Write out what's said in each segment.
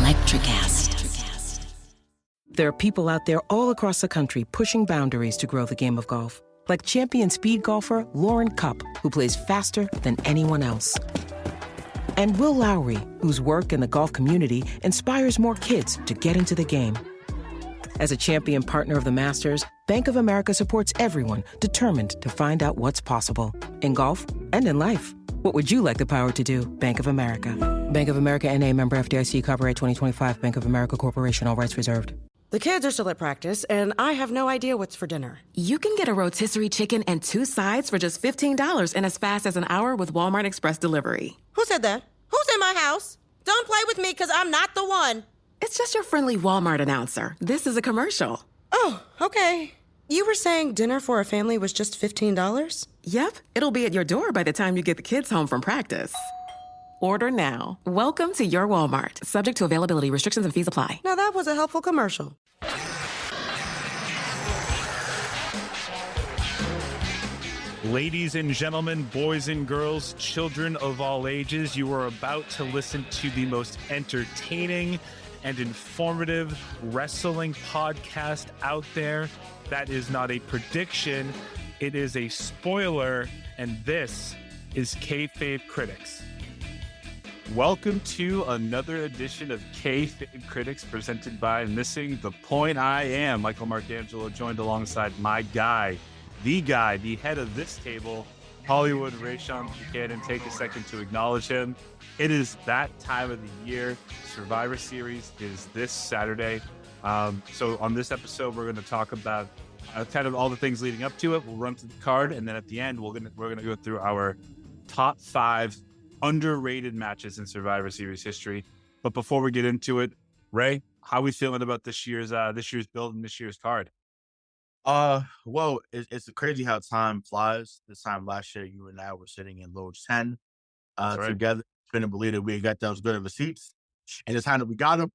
Electricast. There are people out there all across the country pushing boundaries to grow the game of golf. Like champion speed golfer Lauren Cupp, who plays faster than anyone else. And Will Lowry, whose work in the golf community inspires more kids to get into the game. As a champion partner of the Masters, Bank of America supports everyone determined to find out what's possible. In golf and in life. What would you like the power to do? Bank of America. Bank of America N.A. member FDIC, copyright 2025, Bank of America Corporation, all rights reserved. The kids are still at practice, and I have no idea what's for dinner. You can get a rotisserie chicken and 2 sides for just $15 in as fast as an hour with Walmart Express Delivery. Who said that? Who's in my house? Don't play with me, because I'm not the one. It's just your friendly Walmart announcer. This is a commercial. Oh, okay. You were saying dinner for a family was just $15? Yep, it'll be at your door by the time you get the kids home from practice. Order now. Welcome to your Walmart. Subject to availability, restrictions and fees apply. Now that was a helpful commercial. Ladies and gentlemen, boys and girls, children of all ages, you are about to listen to the most entertaining and informative wrestling podcast out there. That is not a prediction, it is a spoiler, and this is Kayfabe Critics. Welcome to another edition of Kayfabe Critics, presented by Missing the Point. I am Michael Marcangelo, joined alongside my guy, the head of this table, Hollywood Rayshawn Buchanan. Take a second to acknowledge him. It is that time of the year. Survivor Series is this Saturday. So on this episode, we're going to talk about kind of all the things leading up to it. We'll run through the card, and then at the end, we're going to go through our top 5 underrated matches in Survivor Series history. But before we get into it, Ray, how are we feeling about this year's build and this year's card? Well, it's crazy how time flies. This time last year, you and I were sitting in Loge 10 right. together. Couldn't believe that we got those good of a seats. And the time that we got them,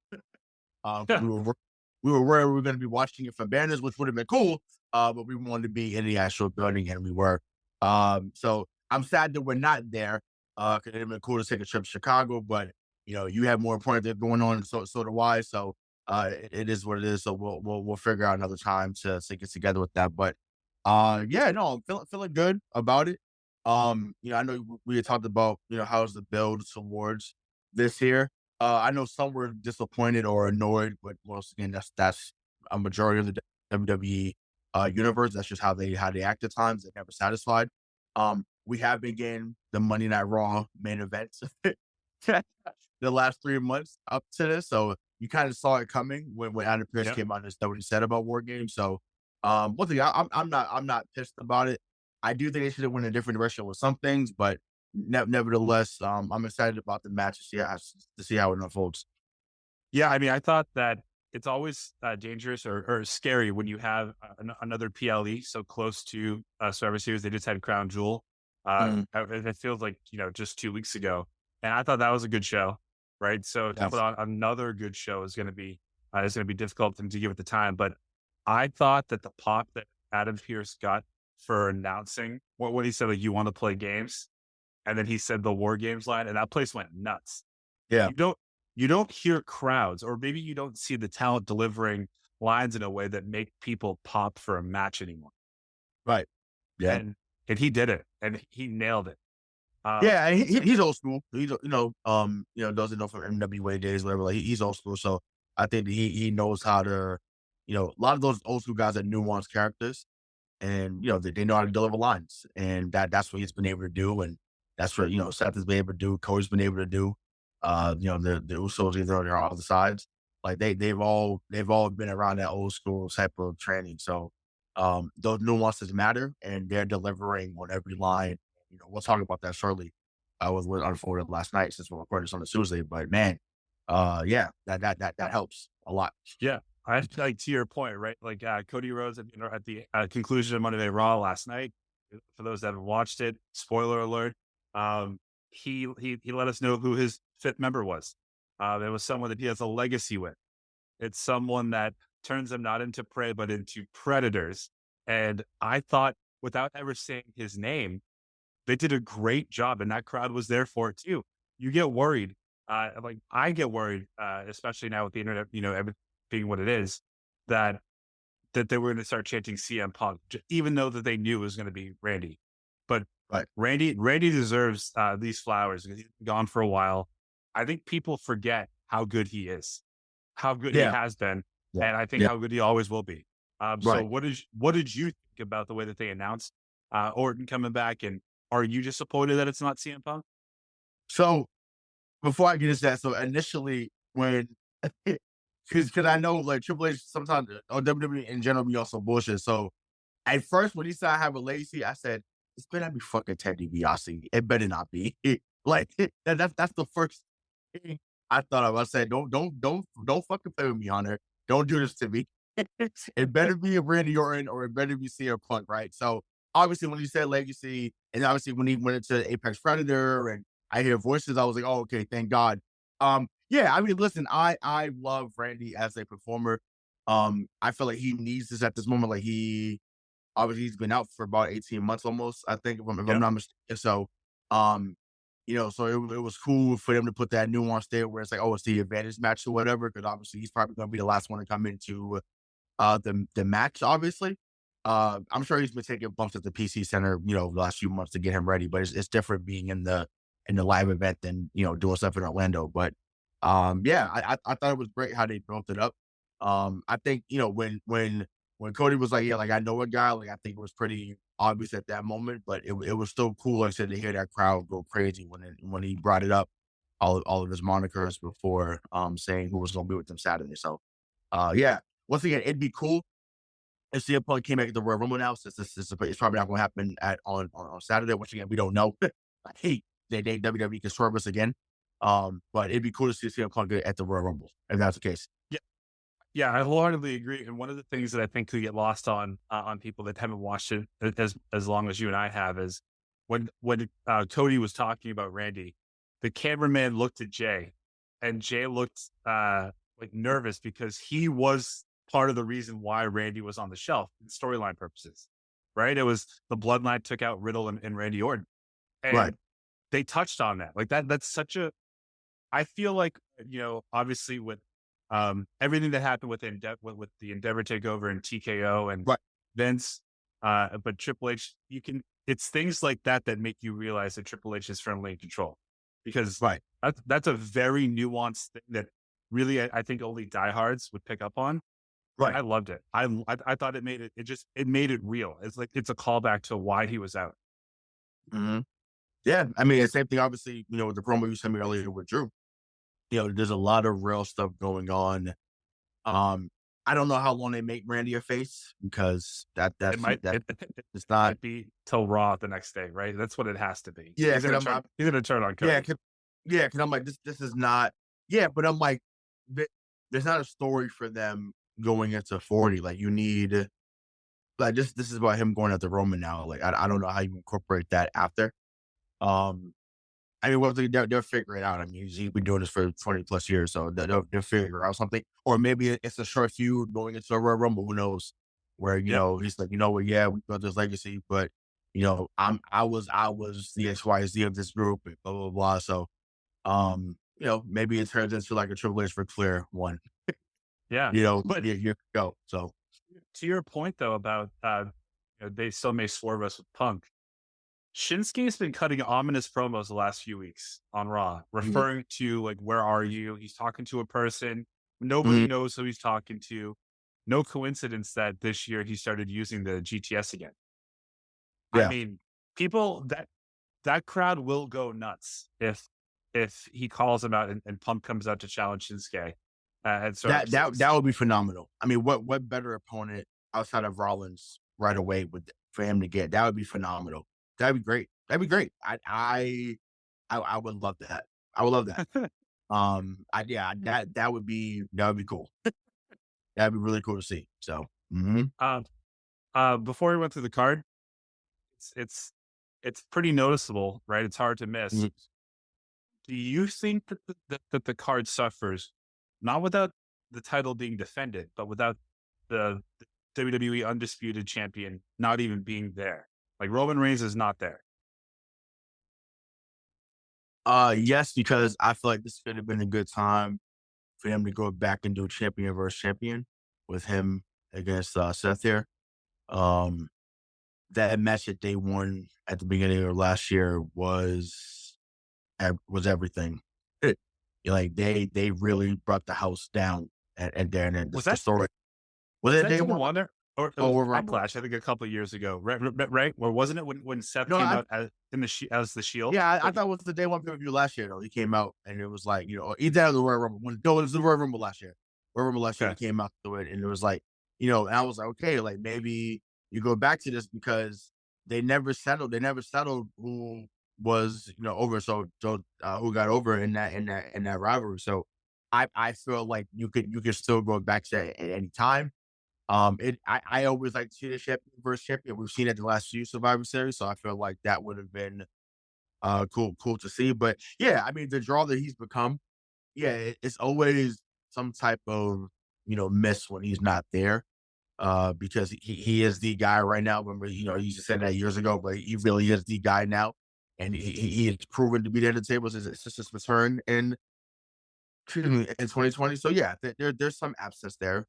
we were worried we were going to be watching it from banners, which would have been cool. But we wanted to be in the actual building, and we were. So I'm sad that we're not there. Cause it'd have been cool to take a trip to Chicago, but you have more important things going on, so do I. So it is what it is. So we'll figure out another time to get together with that. But I'm feeling good about it. I know we had talked about how's the build towards this year. I know some were disappointed or annoyed, but once again, that's a majority of the WWE universe. That's just how they act at times. They're never satisfied. We have been getting the Monday Night Raw main events the last 3 months up to this. So you kind of saw it coming when Adam Pearce came out and said what he said about War Games. So one thing, I'm not pissed about it. I do think they should have went in a different direction with some things, but nevertheless, I'm excited about the match to see how it unfolds. Yeah, I mean, I thought that it's always dangerous or scary when you have another PLE so close to Survivor Series. They just had Crown Jewel. It feels like, just 2 weeks ago. And I thought that was a good show, right? So to put on another good show is going to be difficult to give at the time. But I thought that the pop that Adam Pearce got for announcing what he said, like, you want to play games. And then he said the War Games line, and that place went nuts. Yeah. You don't hear crowds, or maybe you don't see the talent delivering lines in a way that make people pop for a match anymore. Right. Yeah. And he did it, and he nailed it. And he's old school. He's doesn't know from NWA days, whatever. Like he's old school, so I think he knows how to. A lot of those old school guys are nuanced characters, and they know how to deliver lines, and that's what he's been able to do, and that's what Seth has been able to do. Cody's been able to do. The Usos either on their other sides, like they've all been around that old school type of training. So those nuances matter, and they're delivering on every line. We'll talk about that shortly. With what unfolded last night, since we're recording this on a Tuesday. But man, that helps a lot. Yeah, I like to your point, right? Like Cody Rhodes at the conclusion of Monday Night Raw last night. For those that haven't watched it, spoiler alert. He let us know who his 5th member was. It was someone that he has a legacy with. It's someone that turns them not into prey, but into predators. And I thought, without ever saying his name, they did a great job, and that crowd was there for it too. You get worried like I get worried, especially now with the internet, everything being what it is, that they were going to start chanting CM Punk, even though that they knew it was going to be Randy. But Right. Randy deserves these flowers because he's been gone for a while. I think people forget how good he is, how good he Yeah. has been, Yeah. and I think how good he always will be. So Right. what did you think about the way that they announced Orton coming back? And are you disappointed that it's not CM Punk? So before I get into that, so initially when, because I know like Triple H sometimes or WWE in general be also bullshit. So at first when he said I have a legacy, I said this better not be fucking Ted DiBiase. It better not be. Like that's the first thing I thought of. I said don't fucking play with me on there. Don't do this to me. It better be a Randy Orton or it better be CM Punk, right? So obviously when he said legacy, and obviously when he went into Apex Predator and I hear voices, I was like, oh, okay, thank God. Yeah, I mean, listen, I love Randy as a performer. I feel like he needs this at this moment. Like obviously he's been out for about 18 months almost, I think, if I'm not mistaken. So, um, so it was cool for them to put that nuance there where it's like, oh, it's the advantage match or whatever, because obviously he's probably going to be the last one to come into the match, obviously. I'm sure he's been taking bumps at the PC Center, the last few months to get him ready, but it's different being in the live event than doing stuff in Orlando. But yeah, I thought it was great how they built it up. I think when Cody was like, yeah, like I know a guy, like I think it was pretty obvious at that moment, but it was still cool, like I said, to hear that crowd go crazy when he brought it up, all of his monikers before saying who was going to be with them Saturday. So yeah, once again, it'd be cool if CM Punk came back at the Royal Rumble now, since it's probably not going to happen on Saturday. Once again, we don't know. I hate they WWE can swerve us again. But it'd be cool to see CM Punk at the Royal Rumble if that's the case. Yeah, I wholeheartedly agree. And one of the things that I think could get lost on people that haven't watched it as long as you and I have is when Cody was talking about Randy, the cameraman looked at Jay, and Jay looked like nervous because he was part of the reason why Randy was on the shelf in storyline purposes, right? It was the bloodline took out Riddle and Randy Orton, and Right. they touched on that. Like that's such a. I feel like obviously with everything that happened with the Endeavor takeover and TKO and Right. Vince, but Triple H, it's things like that that make you realize that Triple H is firmly in control, because Right. that's a very nuanced thing that really I think only diehards would pick up on. Right. And I loved it. I thought it made it made it real. It's like it's a callback to why he was out. Mm-hmm. Yeah, I mean, the same thing, obviously, with the promo you sent me earlier with Drew. There's a lot of real stuff going on. I don't know how long they make Randy a face, because it's It not. might be till Raw the next day, right? That's what it has to be. Yeah, he's gonna turn on Cody. Because I'm like, this is not. Yeah, but I'm like, there's not a story for them going into 40. Like you need, like this is about him going after Roman now. Like I don't know how you incorporate that after. I mean, they'll figure it out. I mean, he's been doing this for 20 plus years, so they'll figure out something. Or maybe it's a short feud going into a Royal Rumble. Who knows? Where he's like, what? Yeah, we built this legacy, but I was the XYZ of this group, and blah blah blah. So, maybe it turns into like a Triple H for Flair one. Yeah, but you go. So, to your point though about they still may swerve us with Punk. Shinsuke's been cutting ominous promos the last few weeks on Raw, referring to like, where are you? He's talking to a person. Nobody knows who he's talking to. No coincidence that this year he started using the GTS again. Yeah. I mean, people that crowd will go nuts if he calls him out and Punk comes out to challenge Shinsuke. And so that would be phenomenal. I mean, what better opponent outside of Rollins right away for him to get? That would be phenomenal. That'd be great. That'd be great. I would love that. I would love that. That would be cool. That'd be really cool to see. So, before we went through the card, it's pretty noticeable, right? It's hard to miss. Mm-hmm. Do you think that the card suffers not without the title being defended, but without the WWE Undisputed Champion not even being there? Like Roman Reigns is not there. Yes, because I feel like this could have been a good time for him to go back and do champion versus champion with him against Seth here. Um, that match that they won at the beginning of last year was everything. Like they really brought the house down and then and Was the that story was was it that day Day one One or it or was Royal Rumble? Backlash? I think a couple of years ago, right? Or wasn't it when Seth No, came out as the Shield? yeah, I thought it was the day one pay per view last year though. He came out and it was like either the Royal Rumble no, it was the Royal Rumble last year. Royal Rumble last year he Okay, came out to it and it was like and I was like okay, like maybe you go back to this because they never settled who was over who got over in that rivalry. So I feel like you could still go back to that at any time. I always like to see the champion versus champion. We've seen it the last few Survivor Series, so I feel like that would have been cool to see. But yeah, I mean the draw that he's become, yeah, it's always some type of miss when he's not there. Because he is the guy right now. Remember, he just said that years ago, but he really is the guy now, and he has proven to be there at the table since his return in 2020. So yeah, there's some absence there.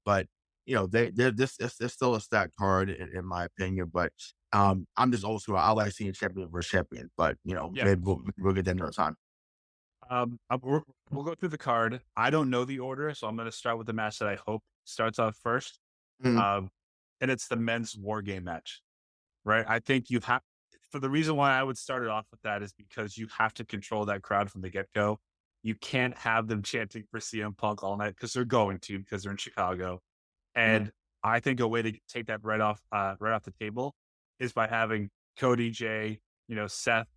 But they're still a stacked card in my opinion. But I'm just old school. I like seeing champion versus champion. But yeah. maybe we'll get that another time. We'll go through the card. I don't know the order, so I'm going to start with the match that I hope starts off first. Mhm. And it's the men's war game match, right? I think you have, for the reason why I would start it off with that is because you have to control that crowd from the get go. You can't have them chanting for CM Punk all night because they're going to, because they're in Chicago. Mhm. And I think a way to take that right off the table is by having Cody, Jay, Seth,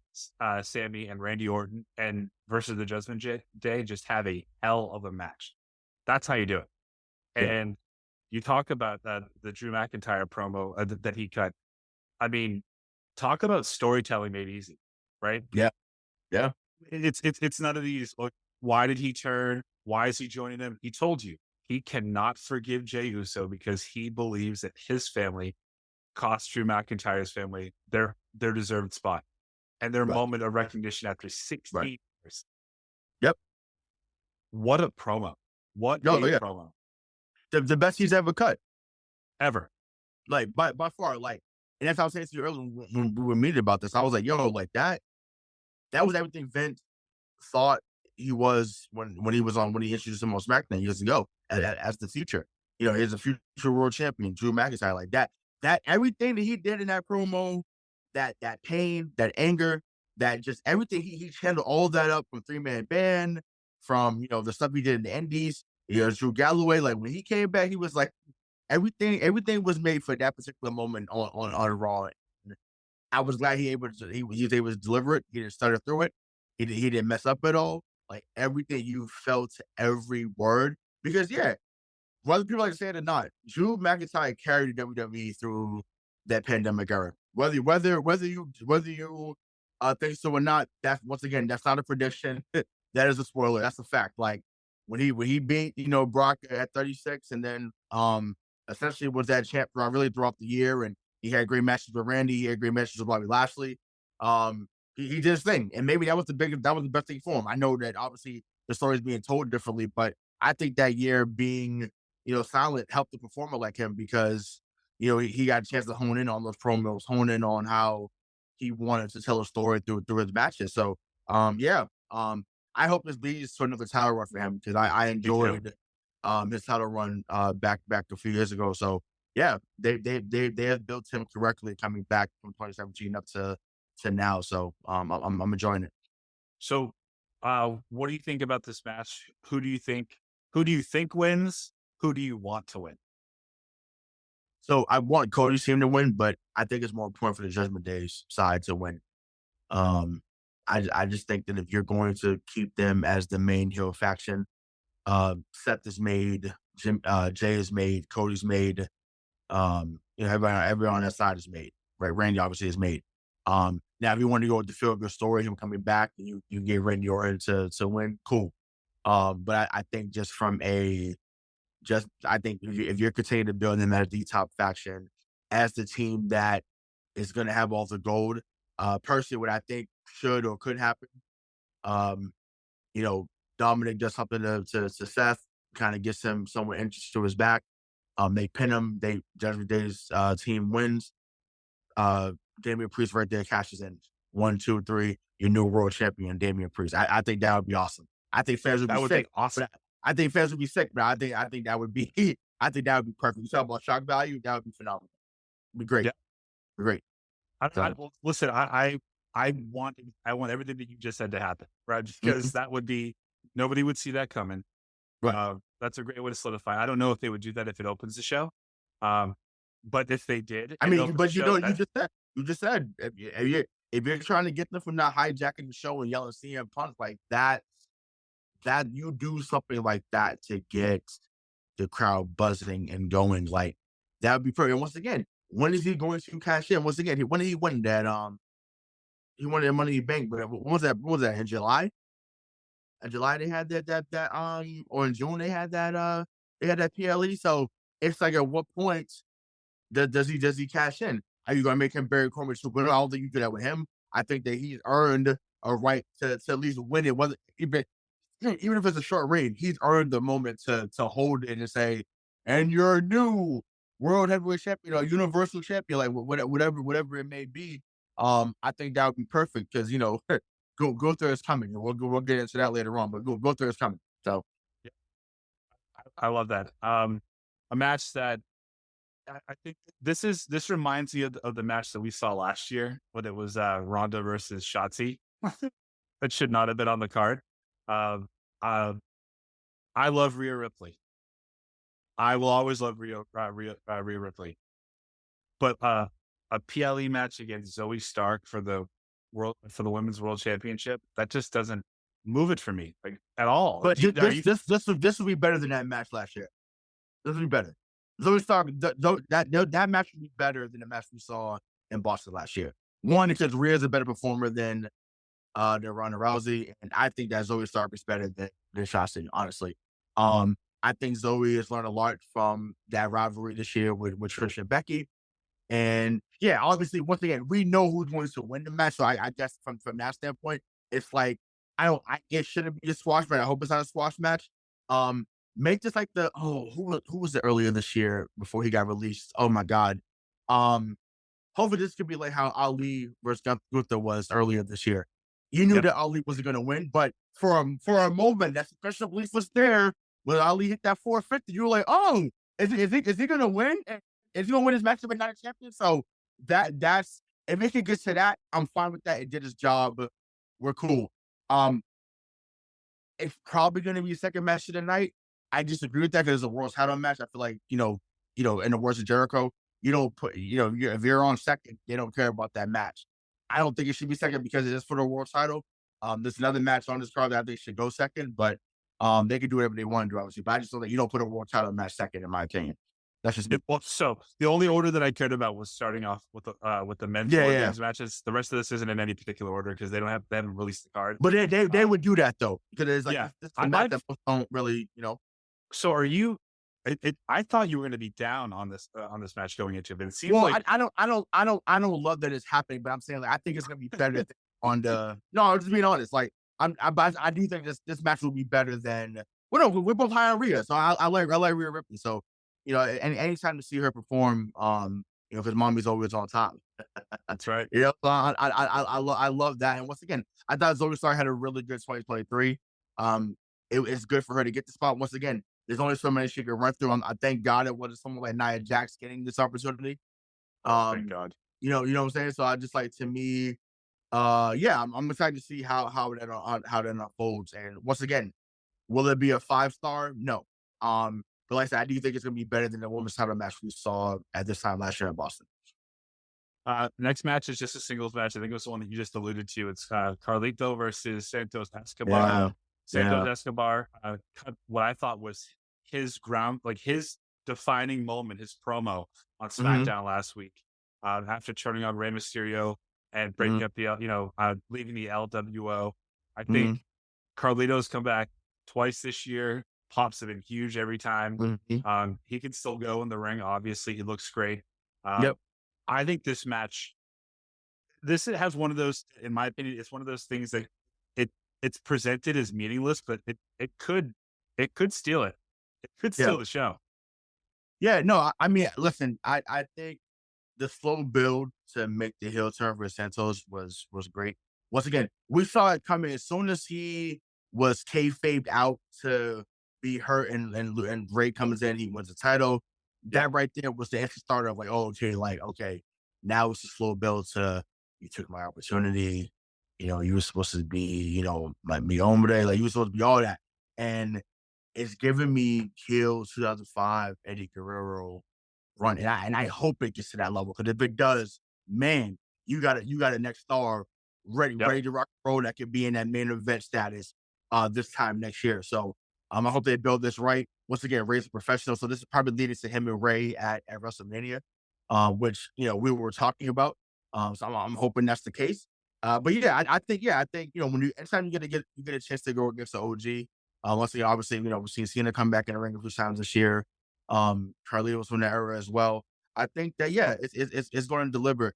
Sammy, and Randy Orton, and versus the Judgment Day, just have a hell of a match. That's how you do it. Yeah. And you talk about the Drew McIntyre promo that he cut. I mean, talk about storytelling made easy, right? Yeah. Yeah. It's none of these. Look, why did he turn? Why is he joining them? He told you he cannot forgive Jey Uso because he believes that his family cost Drew McIntyre's family their deserved spot and their Right. moment of recognition after Right. 16 years. Yep. What a promo! What No. a Yeah. promo The best he's ever cut. ever. Like by far, like, and that's how I was saying to you earlier when we were meeting about this. I was like, yo, like that was everything Vince thought he was when he introduced him on SmackDown years ago as the future. He's a future world champion, Drew McIntyre, like that. That everything that he did in that promo, that pain, that anger, that just everything he channeled all that up from 3-man band, from the stuff he did in the Indies. Drew Galloway, like when he came back, he was like everything was made for that particular moment on Raw. I was glad he was able to deliver it. He didn't stutter through it. He didn't mess up at all. Like everything you felt every word. Because yeah, whether people like to say it or not, Drew McIntyre carried the WWE through that pandemic era. Whether you think so or not, that's once again, that's not a prediction. That is a spoiler. That's a fact. Like when he beat, Brock at 36 and then essentially was that champ really throughout the year, and he had great matches with Randy, he had great matches with Bobby Lashley. He did his thing. And maybe that was the best thing for him. I know that obviously the story is being told differently, but I think that year being silent helped a performer like him because, he got a chance to hone in on those promos, hone in on how he wanted to tell a story through his matches. So, yeah, I hope this leads to another title run for him because I Me too. enjoyed his title run back a few years ago. So yeah, they have built him correctly coming back from 2017 up to now. So I'm enjoying it. So, what do you think about this match? Who do you think wins? Who do you want to win? So I want Cody's team to win, but I think it's more important for the Judgment Day's side to win. Um, I just think that if you're going to keep them as the main heel faction, Seth is made, Jay is made, Cody's made, everyone on that side is made, right? Randy obviously is made. Now if you want to go with the feel good story, him coming back, you get Randy Orton to win, cool. But I think I think if you're continuing to build them as the top faction, as the team that is going to have all the gold, personally, what I think should or could happen You know, Dominic does something to Seth, kind of gets him somewhere interest to his back. They pin him. Judgment Day's team wins. Damian Priest right there cashes in. 1, 2, 3. Your new world champion, Damian Priest. I think that would be awesome. I think fans would be sick. Awesome. I think fans would be sick, but I think that would be I think that would be perfect. You talk about shock value, that would be phenomenal. It'd be great. Yeah. Be great. Well, listen, I want everything that you just said to happen, right? Because that would be, nobody would see that coming. Right. That's a great way to solidify. I don't know if they would do that if it opens the show. But if they did, I mean, but you just said if you're trying to get them from not hijacking the show and yelling CM Punk like that you do something like that to get the crowd buzzing and going, like that would be perfect. And once again, when is he going to cash in? Once again, when did he win that? He won that Money in the Bank, but what was that? What was that in July? In July they had that or in June they had that PLE. So it's like, at what point does he cash in? Are you gonna make him Barry Corbin Super? I don't think you do that with him. I think that he's earned a right to at least win it. Whether even if it's a short reign, he's earned the moment to hold it and say, and your new world heavyweight champion or universal champion, like whatever it may be. I think that would be perfect because Gunther is coming, and we'll get into that later on. But Gunther is coming, so yeah, I love that. A match that I think this reminds me of the match that we saw last year when it was Ronda versus Shotzi. That should not have been on the card. I love Rhea Ripley. I will always love Rhea Ripley. But a PLE match against Zoe Stark for the women's world championship, that just doesn't move it for me, like, at all. But this would be better than that match last year. This would be better. Zoe Stark, that match would be better than the match we saw in Boston last year. One, because Rhea's a better performer than Ronda Rousey, and I think that Zoe Stark is better than Shotzi, honestly. I think Zoe has learned a lot from that rivalry this year with Trish and Becky. And yeah, obviously, once again, we know who's going to win the match. So I guess from that standpoint, it's like it shouldn't be a squash, but I hope it's not a squash match. Make this like who was it earlier this year before he got released? Oh my God. Hopefully this could be like how Ali versus Gunther was earlier this year. You knew that Ali wasn't going to win, but for a moment, that special belief was there when Ali hit that 450. You were like, oh, is he going to win? Is he going to win his match with not a champion? So that's if it can get to that, I'm fine with that. It did its job. We're cool. It's probably going to be a second match of the night. I disagree with that because it's a world title match. I feel like, in the words of Jericho, you don't put, if you're on second, they don't care about that match. I don't think it should be second because it is for the world title. There's another match on this card that I think should go second, but they can do whatever they want to do, obviously. But I just don't think you don't put a world title match second, in my opinion. That's just well. So the only order that I cared about was starting off with the men's men's matches. The rest of this isn't in any particular order because they haven't released the card. But they would do that though because it's like this match that don't really So are you? I thought you were going to be down on this match going into it. But it seems I don't love that it's happening, but I'm saying like I think it's going to be better on the. No, I'm just being honest. Like I do think this match will be better than. Well, no, we're both high on Rhea, so I like Rhea Ripley. So anytime to see her perform, because Mommy's always on top. That's right. So I love that. And once again, I thought Zoe Stark had a really good 2023. It's good for her to get the spot. Once again, there's only so many she can run through. I thank God it was someone like Nia Jax getting this opportunity. Thank God. You know what I'm saying? So I just like, to me, I'm excited to see how that unfolds. And once again, will it be a 5-star? No. But like I said, I do think it's gonna be better than the women's title match we saw at this time last year in Boston. Next match is just a singles match. I think it was the one that you just alluded to. It's Carlito versus Santos Escobar. Yeah. Santos Escobar cut what I thought was his defining moment, his promo on SmackDown last week, after turning on Rey Mysterio and breaking up the, leaving the LWO. I think Carlito's come back twice this year. Pops have been huge every time. He can still go in the ring. Obviously, he looks great. I think this match, has one of those, in my opinion, it's one of those things that it's presented as meaningless, but it could steal it. It could Yeah. steal the show. Yeah, no, I mean, listen, I think the slow build to make the heel turn for Santos was great. Once again, we saw it coming as soon as he was kayfabed out to be hurt, and Ray comes in, he wins the title. That right there was the entry starter of like, oh, okay, like, okay, now it's a slow build to, you took my opportunity. You know, you were supposed to be, you know, like mi hombre, like you were supposed to be all that. And it's giving me heel 2005 Eddie Guerrero run, and I hope it gets to that level, because if it does, man, you got a next star Yep. ready to rock and roll that could be in that main event status this time next year. So I hope they build this right. Once again, Ray's a professional, so this is probably leading to him and Ray at WrestleMania, which, you know, we were talking about. So I'm hoping that's the case. But yeah, I think you know, when anytime you get a chance to go against the OG. Once again, obviously, you know, we've seen Cena come back in the ring a few times this year. Carlito's from the era as well. I think that, yeah, it's going to deliver.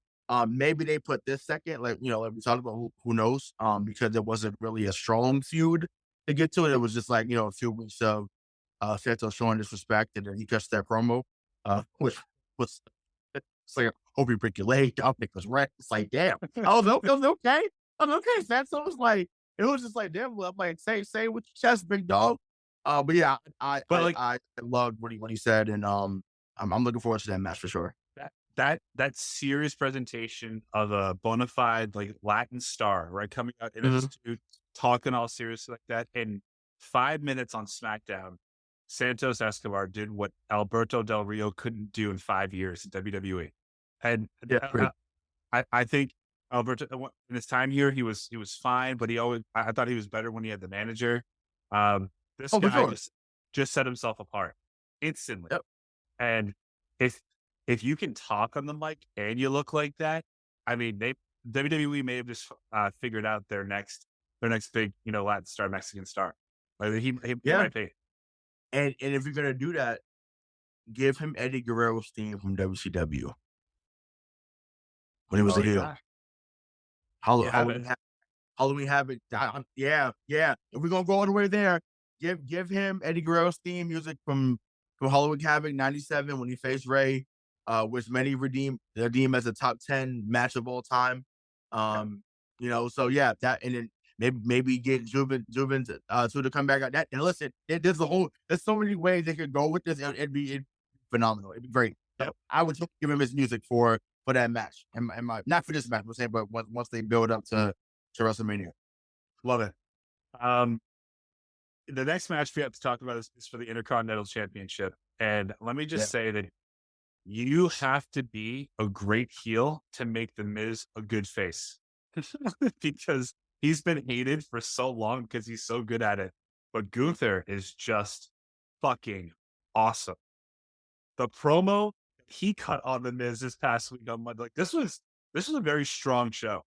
Maybe they put this second, like, you know, like we talked about, who knows? Because it wasn't really a strong feud to get to it. It was just like, you know, a few weeks of Santos showing disrespect, and then he cuts that promo, which was, it's like, hope you break your leg. I think it was right. It's like, damn. Oh, no, it was okay. I was okay. Santos, like, it was just like, damn. I'm like, say it with your chest, big dog. But yeah, I loved what he said, and I'm looking forward to that match for sure. That serious presentation of a bona fide, like, Latin star, right, coming out in a suit, talking all serious like that. In 5 minutes on SmackDown, Santos Escobar did what Alberto Del Rio couldn't do in 5 years in WWE. And I think Alberto, in his time here, he was fine, but I thought he was better when he had the manager. This guy sure. just set himself apart instantly. Yep. And if you can talk on the mic and you look like that, I mean, WWE may have just figured out their next big, you know, Latin star, Mexican star. Like, he might be. And if you're gonna do that, give him Eddie Guerrero's theme from WCW when he was a heel. Halloween Havoc. Yeah. If we're gonna go all the way there, give him Eddie Guerrero's theme music from Halloween Havoc '97 when he faced Ray, which many redeem as a top 10 match of all time. You know, so yeah, that, and then maybe get Juven to come back on that. And listen, there's so many ways they could go with this. It'd be phenomenal. It'd be great. Yep. I would give him his music for that match, and not for this match, I'm saying, but once they build up to WrestleMania. Love it. The next match we have to talk about is for the Intercontinental Championship. And let me just say that you have to be a great heel to make The Miz a good face. Because he's been hated for so long because he's so good at it. But Gunther is just fucking awesome. The promo he cut on The Miz this past week on Monday, like, this was a very strong show.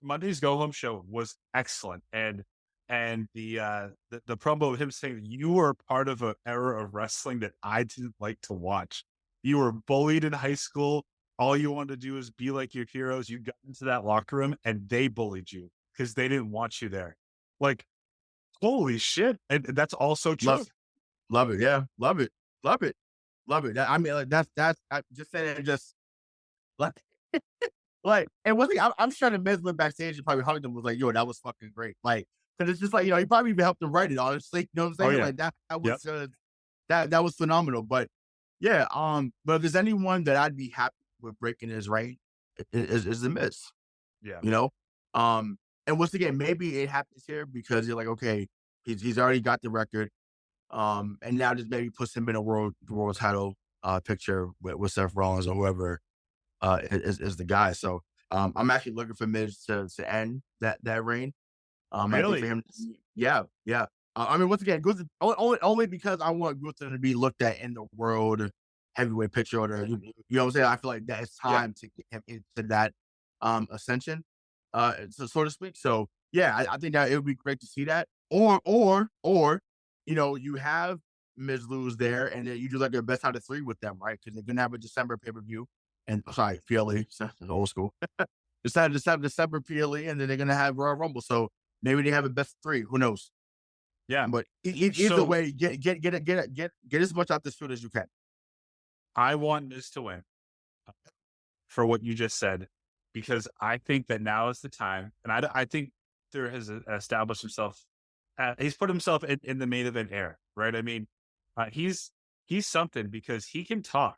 Monday's Go Home show was excellent, and the promo of him saying you were part of an era of wrestling that I didn't like to watch. You were bullied in high school. All you wanted to do is be like your heroes. You got into that locker room and they bullied you because they didn't want you there. Like, holy shit! And that's also true. Love it. Yeah, love it. I mean, like, that's I just saying it, just like. Like, and one thing, I'm sure the Miz went backstage and probably hugged him, was like, yo, that was fucking great. Like, because it's just like, you know, he probably even helped him write it, honestly. You know what I'm saying? Oh, yeah. Like, that was that was phenomenal. But yeah, but if there's anyone that I'd be happy with breaking his reign, is the Miz. Yeah. You know? And once again, maybe it happens here because you're like, okay, he's already got the record. And now just maybe puts him in a world title picture with Seth Rollins or whoever is the guy. So I'm actually looking for Miz to end that reign. Really? For him, yeah. I mean, once again, only because I want Gunther to be looked at in the world heavyweight picture order. You know what I'm saying? I feel like that it's time to get him into that ascension, so to speak. So yeah, I think that it would be great to see that. Or you know, you have Miz lose there, and then you do like their best out of 3 with them, right? Because they're gonna have a December pay-per-view. And sorry, PLE, old school. December PLE, and then they're gonna have Royal Rumble. So Maybe they have a best of 3. Who knows? Yeah. But either So way, get as much out this field as you can. I want Miz to win for what you just said, because I think that now is the time. And I think there has established himself. He's put himself in the main event era, right? I mean, he's something because he can talk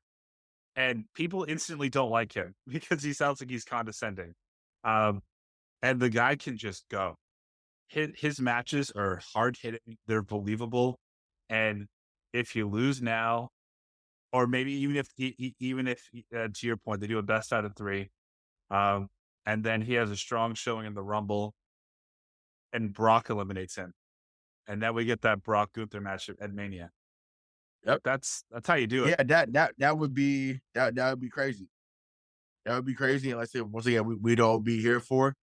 and people instantly don't like him because he sounds like he's condescending. And the guy can just go. His matches are hard hitting. They're believable. And if you lose now, or maybe even if to your point, they do a best out of 3, and then he has a strong showing in the Rumble, and Brock eliminates him, and then we get that Brock Gunther match at Mania. Yep, that's how you do it. Yeah, that would be crazy. That would be crazy. And like I said, once again, we'd all be here for.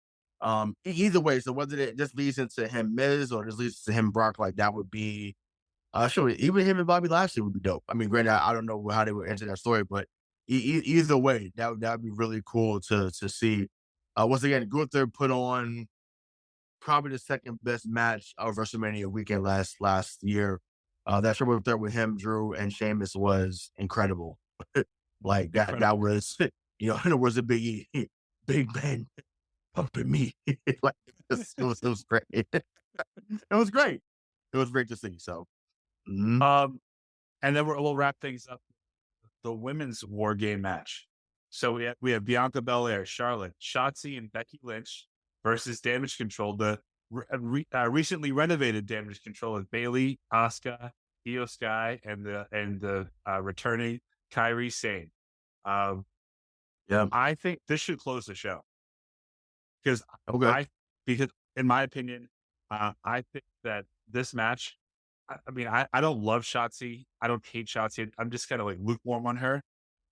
Either way, so whether it just leads into him Miz or just leads to him Brock, like that would be sure. Even him and Bobby Lashley would be dope. I mean, granted, I don't know how they would enter that story, but either way, that would be really cool to see. Once again, Gunther put on probably the second best match of WrestleMania weekend last year. That triple threat with him, Drew, and Sheamus was incredible. Like that was, it was a big Ben pumping me. Like it was great. It was great. It was great to see. So, and then we'll wrap things up. The women's War Game match. So we have Bianca Belair, Charlotte, Shotzi, and Becky Lynch versus Damage Control. The recently renovated Damage Control with Bayley, Asuka, Io Sky, and the returning Kairi Sane. I think this should close the show because in my opinion, I think that this match. I mean, I don't love Shotzi. I don't hate Shotzi. I'm just kind of like lukewarm on her.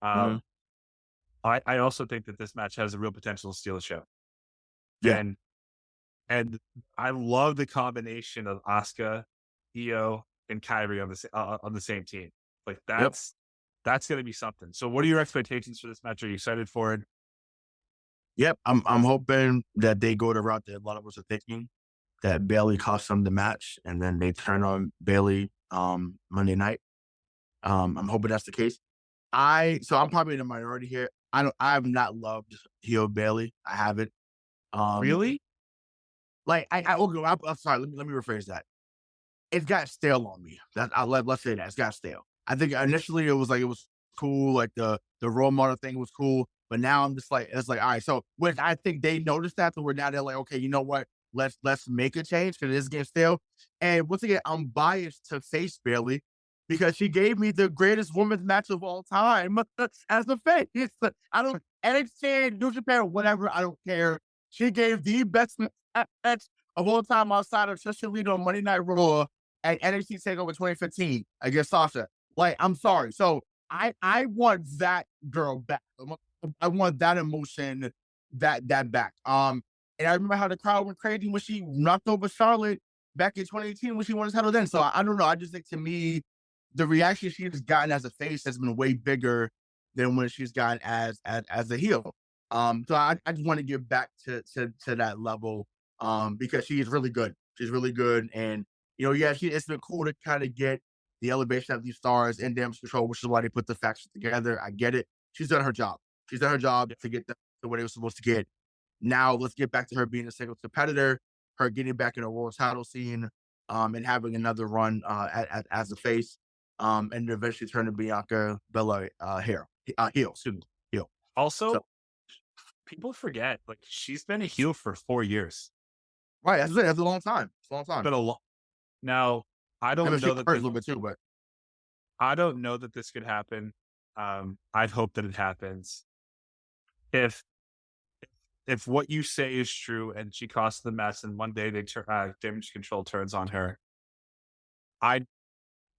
I also think that this match has a real potential to steal the show. Yeah. And I love the combination of Asuka, Io, and Kairi on the same team. Like that's going to be something. So what are your expectations for this match? Are you excited for it? Yep. I'm hoping that they go the route that a lot of us are thinking, that Bayley costs them the match and then they turn on Bayley Monday night. I'm hoping that's the case. So I'm probably in the minority here. I have not loved heel Bayley. I haven't. Really? Like I'm sorry. Let me rephrase that. It's got stale on me. Let's say that it's got stale. I think initially it was cool. Like the role model thing was cool, but now I'm just like, it's like, all right. So when I think they noticed that, so we're now they're like, okay, you know what? Let's make a change because this getting stale. And once again, I'm biased to face Bayley because she gave me the greatest women's match of all time as a face. I don't NXT, New Japan, whatever. I don't care. She gave the best match of all time outside of Sasha on Monday Night Raw at NXT Takeover 2015 against Sasha. Like, I'm sorry. So I want that girl back. I want that emotion that back. And I remember how the crowd went crazy when she knocked over Charlotte back in 2018 when she won the title then. So I don't know. I just think to me, the reaction she's gotten as a face has been way bigger than when she's gotten as a heel. So I just want to get back to that level because she is really good. She's really good. And, it's been cool to kind of get the elevation of these stars in Damage Control, which is why they put the factions together. I get it. She's done her job. She's done her job to get them to where they were supposed to get. Now let's get back to her being a singles competitor, her getting back in the world title scene, and having another run as a face, and eventually turning Bianca Belair heel. Also, people forget like she's been a heel for 4 years. Right, that's a long time. It's a long time. But now I don't know that a little bit too, but I don't know that this could happen. I'd hope that it happens. If what you say is true and she costs the match and one day they Damage Control turns on her, I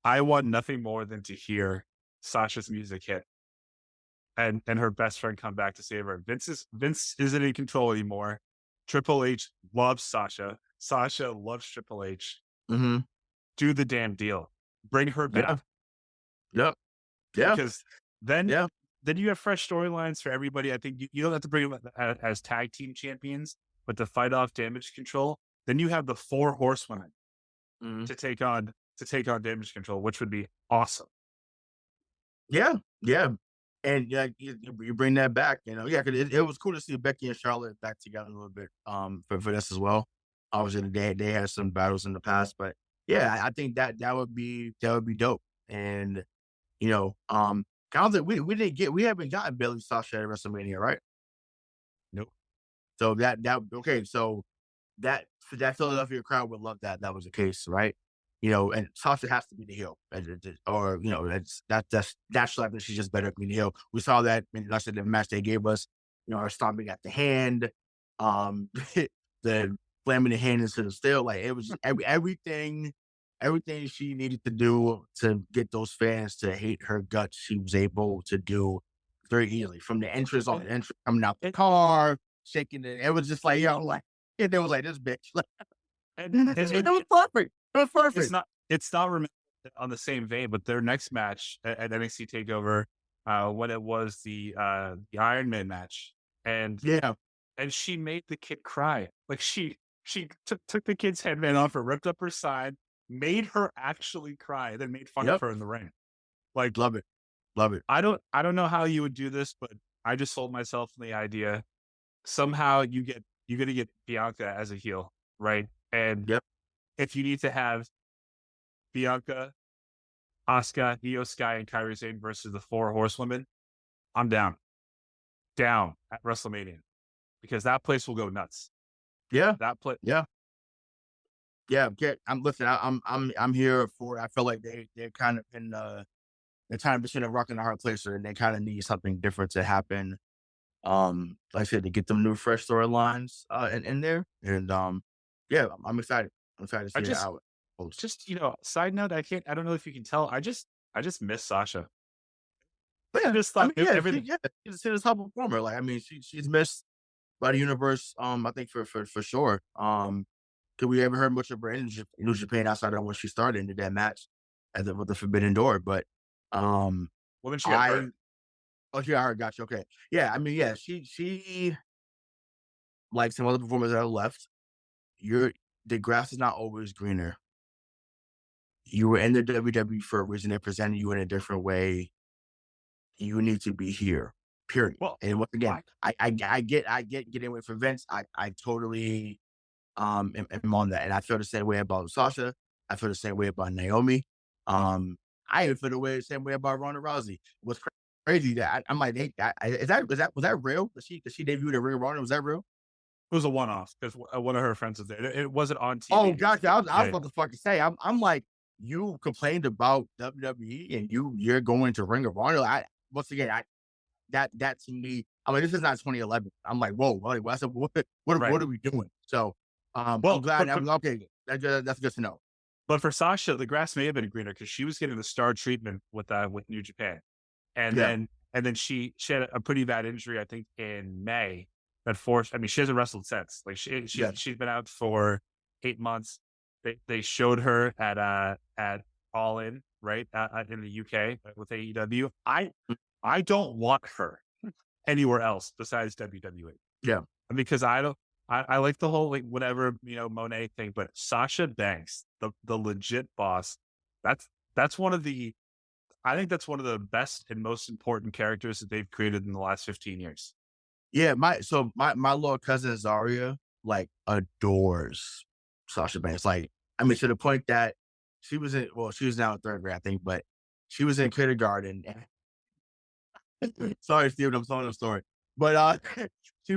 want nothing more than to hear Sasha's music hit and her best friend come back to save her. Vince isn't in control anymore. Triple H loves Sasha. Sasha loves Triple H. Mm-hmm. Do the damn deal. Bring her back. Yep. Yeah. Because then you have fresh storylines for everybody. I think you don't have to bring them as tag team champions, but to fight off Damage Control. Then you have the 4 horsewomen Mhm. to take on Damage Control, which would be awesome. Yeah, yeah. And yeah, you bring that back, yeah, 'cause it was cool to see Becky and Charlotte back together a little bit, for this as well. Obviously, they had some battles in the past, but yeah, I think that would be dope. And kind of we haven't gotten Bayley Sasha at WrestleMania, right? Nope. So okay, so that Philadelphia crowd would love that was the case, right? And Sasha has to be the heel, or that's natural. I think she's just better at being the heel. We saw that in the match they gave us. Her stomping at the hand, the slamming the hand into the steel. Like it was just everything she needed to do to get those fans to hate her guts. She was able to do very easily from the entrance coming out the car, shaking it. It was just like they was like this bitch. And It was perfect. It was perfect. It's not on the same vein, but their next match at NXT Takeover, when it was the Iron Man match, and Yeah. she made the kid cry. Like she took the kid's headband off her, ripped up her side, made her actually cry, then made fun of her in the ring. Like, Love it. Love it. I don't know how you would do this, but I just sold myself on the idea. Somehow you're gonna get Bianca as a heel, right? And Yep. if you need to have Bianca, Asuka, Io Sky, and Kairi Sane versus the 4 horsewomen, I'm down at WrestleMania, because that place will go nuts. Yeah. That place, Yeah. Yeah. I'm here for it. I feel like they're kind of in they're kind of between a rock and a hard place, and they kind of need something different to happen. Like I said, to get them new fresh storylines in there. And yeah, I'm excited. I'm excited to see how it goes. just side note, I don't know if you can tell, I just miss Sasha. But yeah, I just thought everything. she's a top performer. Like, I mean, she's missed by the universe. I think for sure. Could we ever heard much of her in New Japan outside of when she started into that match with the Forbidden Door? But Well, then she got hurt. oh, she got hurt. Gotcha. Okay, yeah. I mean, yeah, she like some other performers that have left. The grass is not always greener. You were in the WWE for a reason. They presented you in a different way. You need to be here. Period. Well, and once again, I get getting away from Vince. I totally am on that, and I feel the same way about Sasha. I feel the same way about Naomi. I even feel the same way about Ronda Rousey. What's crazy that I'm like, hey, was that real? Did she debut the Ring of Honor? Was that real? It was a one-off because one of her friends was there. It wasn't on TV. Oh, gotcha. I was about to fucking say. I'm like, you complained about WWE and you're going to Ring of Honor. Once again, that to me, I mean, this is not 2011. I'm like, whoa, what are we doing? So, I'm glad. Okay, that's good to know. But for Sasha, the grass may have been greener because she was getting the star treatment with New Japan, and then she had a pretty bad injury, I think, in May that forced. I mean, she hasn't wrestled since. Like she's been out for 8 months. They showed her at All In, right, in the UK with AEW. I don't want her anywhere else besides WWE. Yeah, because I like the whole whatever Monet thing, but Sasha Banks, the legit boss, that's one of the I think that's one of the best and most important characters that they've created in the last 15 years. Yeah, my little cousin Zaria adores Sasha Banks. Like, I mean, to the point that she was now in 3rd grade, I think, but she was in kindergarten. Sorry, Steven, I'm telling the story. But they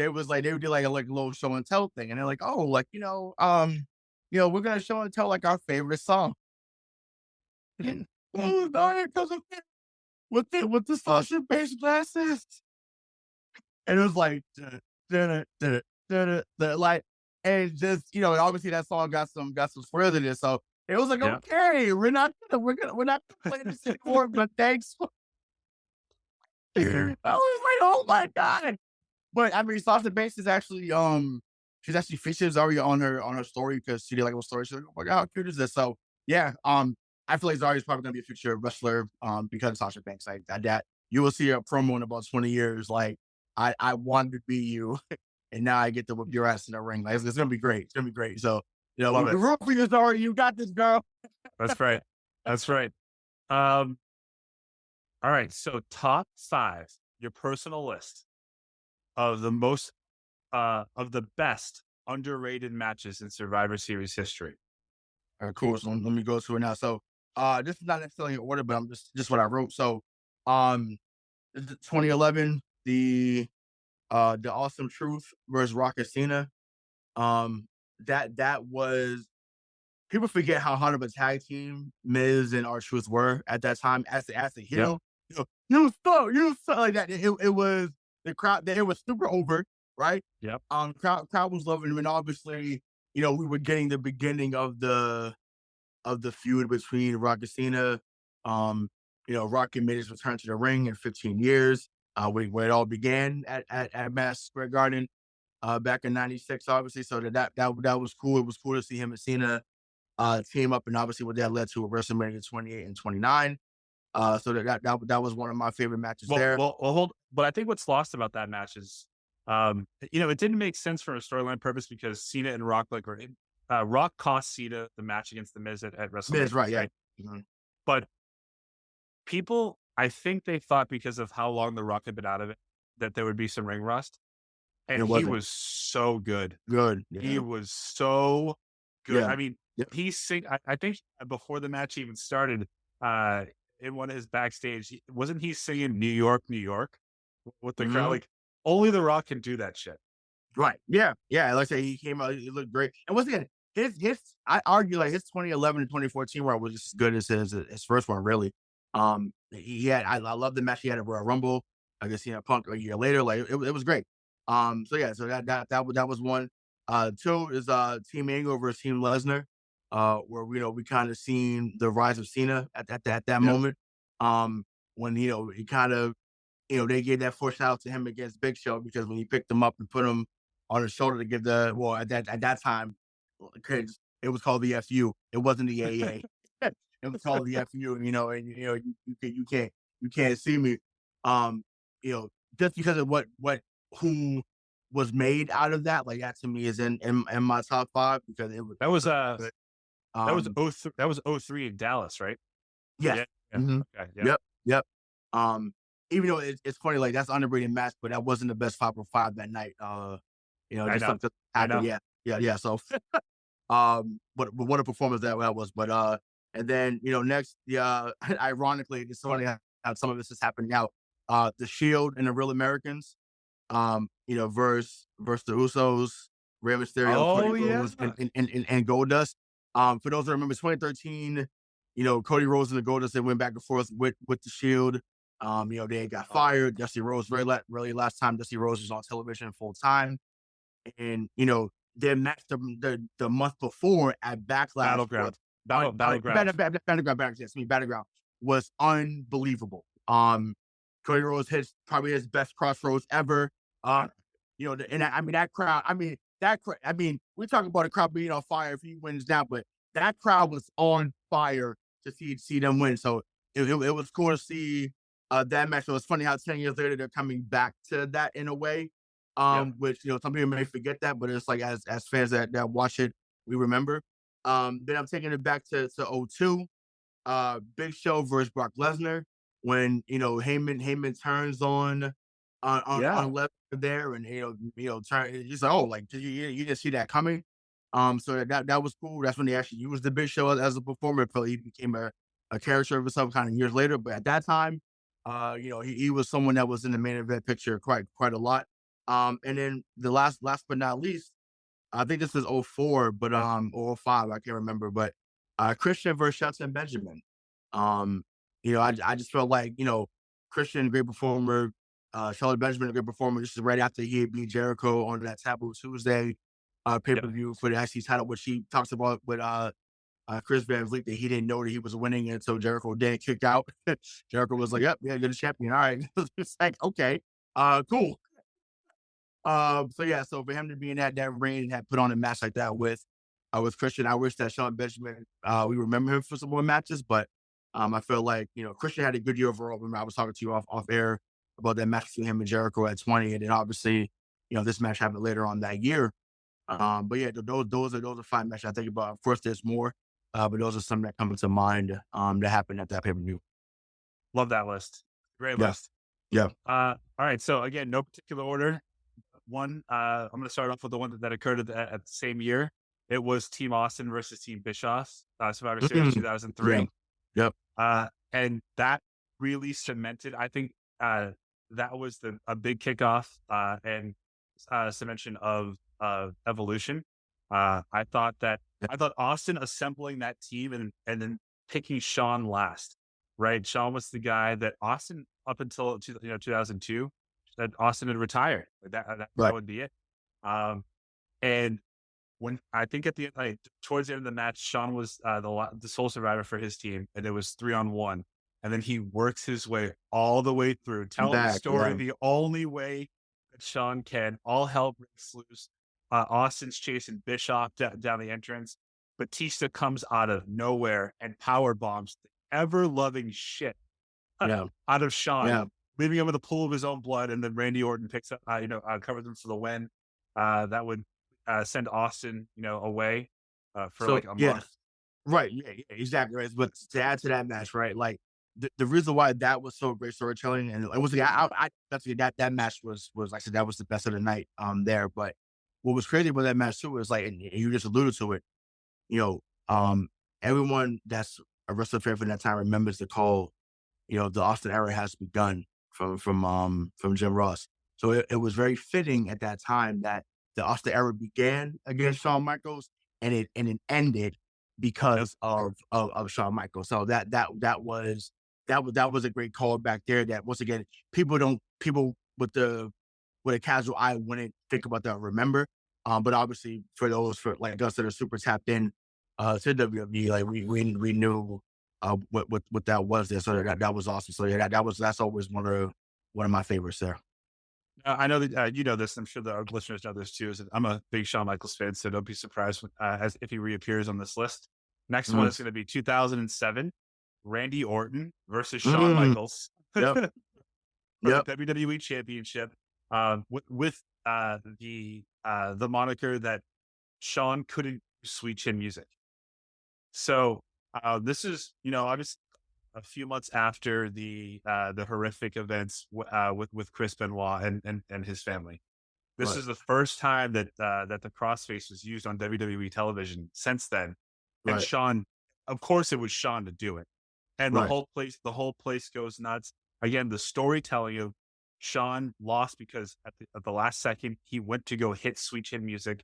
would do like a little show and tell thing, and they're like, oh, we're gonna show and tell like our favorite song. And Zaria comes up with the Sasha Banks glasses. And it was like, like, and just and obviously that song got some further in it. So it was like, okay, we're not gonna play this anymore. But thanks. I was like, oh my god! But I mean, Sasha Banks is actually she's actually featured Zarya on her story because she did like a story. She's like, oh my god, how cute is this? So yeah, I feel like Zarya's probably gonna be a future wrestler because of Sasha Banks. Like that, you will see a promo in about 20 years. Like, I wanted to be you and now I get to whip your ass in the ring. Like, it's gonna be great. It's gonna be great. So, Love it. root for you, Zara. You got this, girl. That's right. That's right. All right. So top 5, your personal list of the most of the best underrated matches in Survivor Series history. All right, cool. So let me go through it now. So this is not necessarily in order, but I'm just what I wrote. So this is 2011, the Awesome Truth versus Rock and Cena. That was, people forget how hard of a tag team Miz and R-Truth were at that time as a heel. You know, like that. It was the crowd. It was super over, right? Yep. Crowd was loving him, and obviously, we were getting the beginning of the feud between Rock and Cena. Rock made his return to the ring in 15 years. Where it all began at Madison Square Garden, back in '96, obviously. So that was cool. It was cool to see him and Cena team up, and obviously what that led to at WrestleMania 28 and 29. So that was one of my favorite matches there. But I think what's lost about that match is, it didn't make sense from a storyline purpose because Cena and Rock Rock cost Cena the match against the Miz at WrestleMania. Miz, right? Yeah. Mm-hmm. But people, I think they thought because of how long the Rock had been out of it that there would be some ring rust, and he was so good. Good. Yeah. He was so good. Yeah. I mean, I think before the match even started, in one of his backstage, wasn't he singing New York, New York with the crowd? Like, only the Rock can do that shit. Right. Yeah. Yeah. Like I say, he came out, he looked great. And once again, I argue like his 2011 and 2014 run was just as good as his first one, really. I love the match he had at Royal Rumble. I guess he had Punk a year later. Like, it was great. So that was one. 2 is Team Angle versus Team Lesnar, where we kind of seen the rise of Cena at that moment. When he kind of they gave that foreshadow to him against Big Show, because when he picked him up and put him on his shoulder to give at that time, because it was called the FU. It wasn't the AA. It was called the FU. You can't see me. Just because of who was made out of that, like that to me is in my top 5, because it was that was 03 in Dallas, right? Yes. Yeah. Mm-hmm. Okay, Yep. Even though it's funny, like that's an underrated match, but that wasn't the best 5 for 5 that night. Just something happened. Yeah. So, but what a performance that was. But and then next, ironically, it's funny how some of this is happening now. The Shield and the Real Americans, versus the Usos, Rey Mysterio, Cody Rhodes, and Goldust. For those that remember, 2013, Cody Rhodes and the Goldust, they went back and forth with the Shield. They got fired. Dusty Rhodes, really last time Dusty Rhodes was on television full time, and their match the month before at Backlash, Battleground was unbelievable. Cody Rhodes hits probably his best crossroads ever. That crowd. We talk about a crowd being on fire if he wins now, but that crowd was on fire to see them win. So it was cool to see that match. So it's funny how 10 years later they're coming back to that in a way, which some people may forget that, but it's like as fans that watch it, we remember. Then I'm taking it back to 02, Big Show versus Brock Lesnar, when Heyman turns on Lesnar there, and he's like, oh, like you didn't see that coming. So that was cool. That's when they actually used the Big Show as a performer. He became a character of himself kind of years later, but at that time, he was someone that was in the main event picture quite a lot. And then the last but not least, I think this is 04, but or 05, I can't remember, but Christian versus Shelton Benjamin. I just felt like, Christian, great performer, Shelton Benjamin, a great performer. This is right after he had beat Jericho on that Taboo Tuesday pay-per-view for the IC title, which he talks about with Chris Van Vliet, that he didn't know that he was winning until Jericho didn't kick out. Jericho was like, yep, yeah, you're the champion. All right. It's like, okay, cool. So for him to be in that reign and have put on a match like that with Christian, I wish that Shelton Benjamin, we remember him for some more matches, but I feel like, Christian had a good year overall. Remember, I was talking to you off air about that match between him and Jericho at 20, and then obviously, this match happened later on that year. But yeah, those are 5 matches I think about. Of course, there's more, but those are some that come to mind that happened at that pay-per-view. Love that list. Great Yeah. list. Yeah. All right. So again, no particular order. One, I'm going to start off with the one that occurred at the same year. It was Team Austin versus Team Bischoff, Survivor Series 2003. Yep. And that really cemented, I think, that was a big kickoff and cementation of Evolution. I thought Austin assembling that team and then picking Shawn last, right? Shawn was the guy that Austin, up until 2002, that Austin had retired. That would be it. And when I think at the towards the end of the match, Shawn was the sole survivor for his team, and it was 3-on-1. And then he works his way all the way through, telling the story the only way that Shawn can. All hell breaks loose. Austin's chasing Bischoff down the entrance. Batista comes out of nowhere and power bombs the ever-loving shit out of Shawn, leaving him with a pool of his own blood. And then Randy Orton picks up, covers him for the win. That would send Austin, away for like a month. Right. Yeah, exactly. Right. But to add to that match, right? Like the reason why that was so great storytelling, and it was that match was like I said, that was the best of the night there. But what was crazy about that match too was like, and you just alluded to it, everyone that's a wrestling fan from that time remembers the call, the Austin era has begun from Jim Ross. So it was very fitting at that time that the Austin era began against Shawn Michaels and it ended because of Shawn Michaels. So that was a great call back there. That once again, people with a casual eye wouldn't think about that or remember. But obviously for like us that are super tapped in to WWE, like we knew what that was there. So that was awesome. So yeah, that's always one of my favorites there. I know that you know this. I'm sure that our listeners know this too. Is that I'm a big Shawn Michaels fan, so don't be surprised as if he reappears on this list. Next one is going to be 2007, Randy Orton versus Shawn Michaels for the WWE Championship, with the moniker that Shawn couldn't do Sweet Chin Music. So this is obviously a few months after the horrific events with Chris Benoit and his family. This is the first time that the crossface was used on WWE television since then. And Shawn, of course, it was Shawn to do it, and the whole place goes nuts. Again, the storytelling of Shawn lost because at the last second he went to go hit Sweet Chin Music.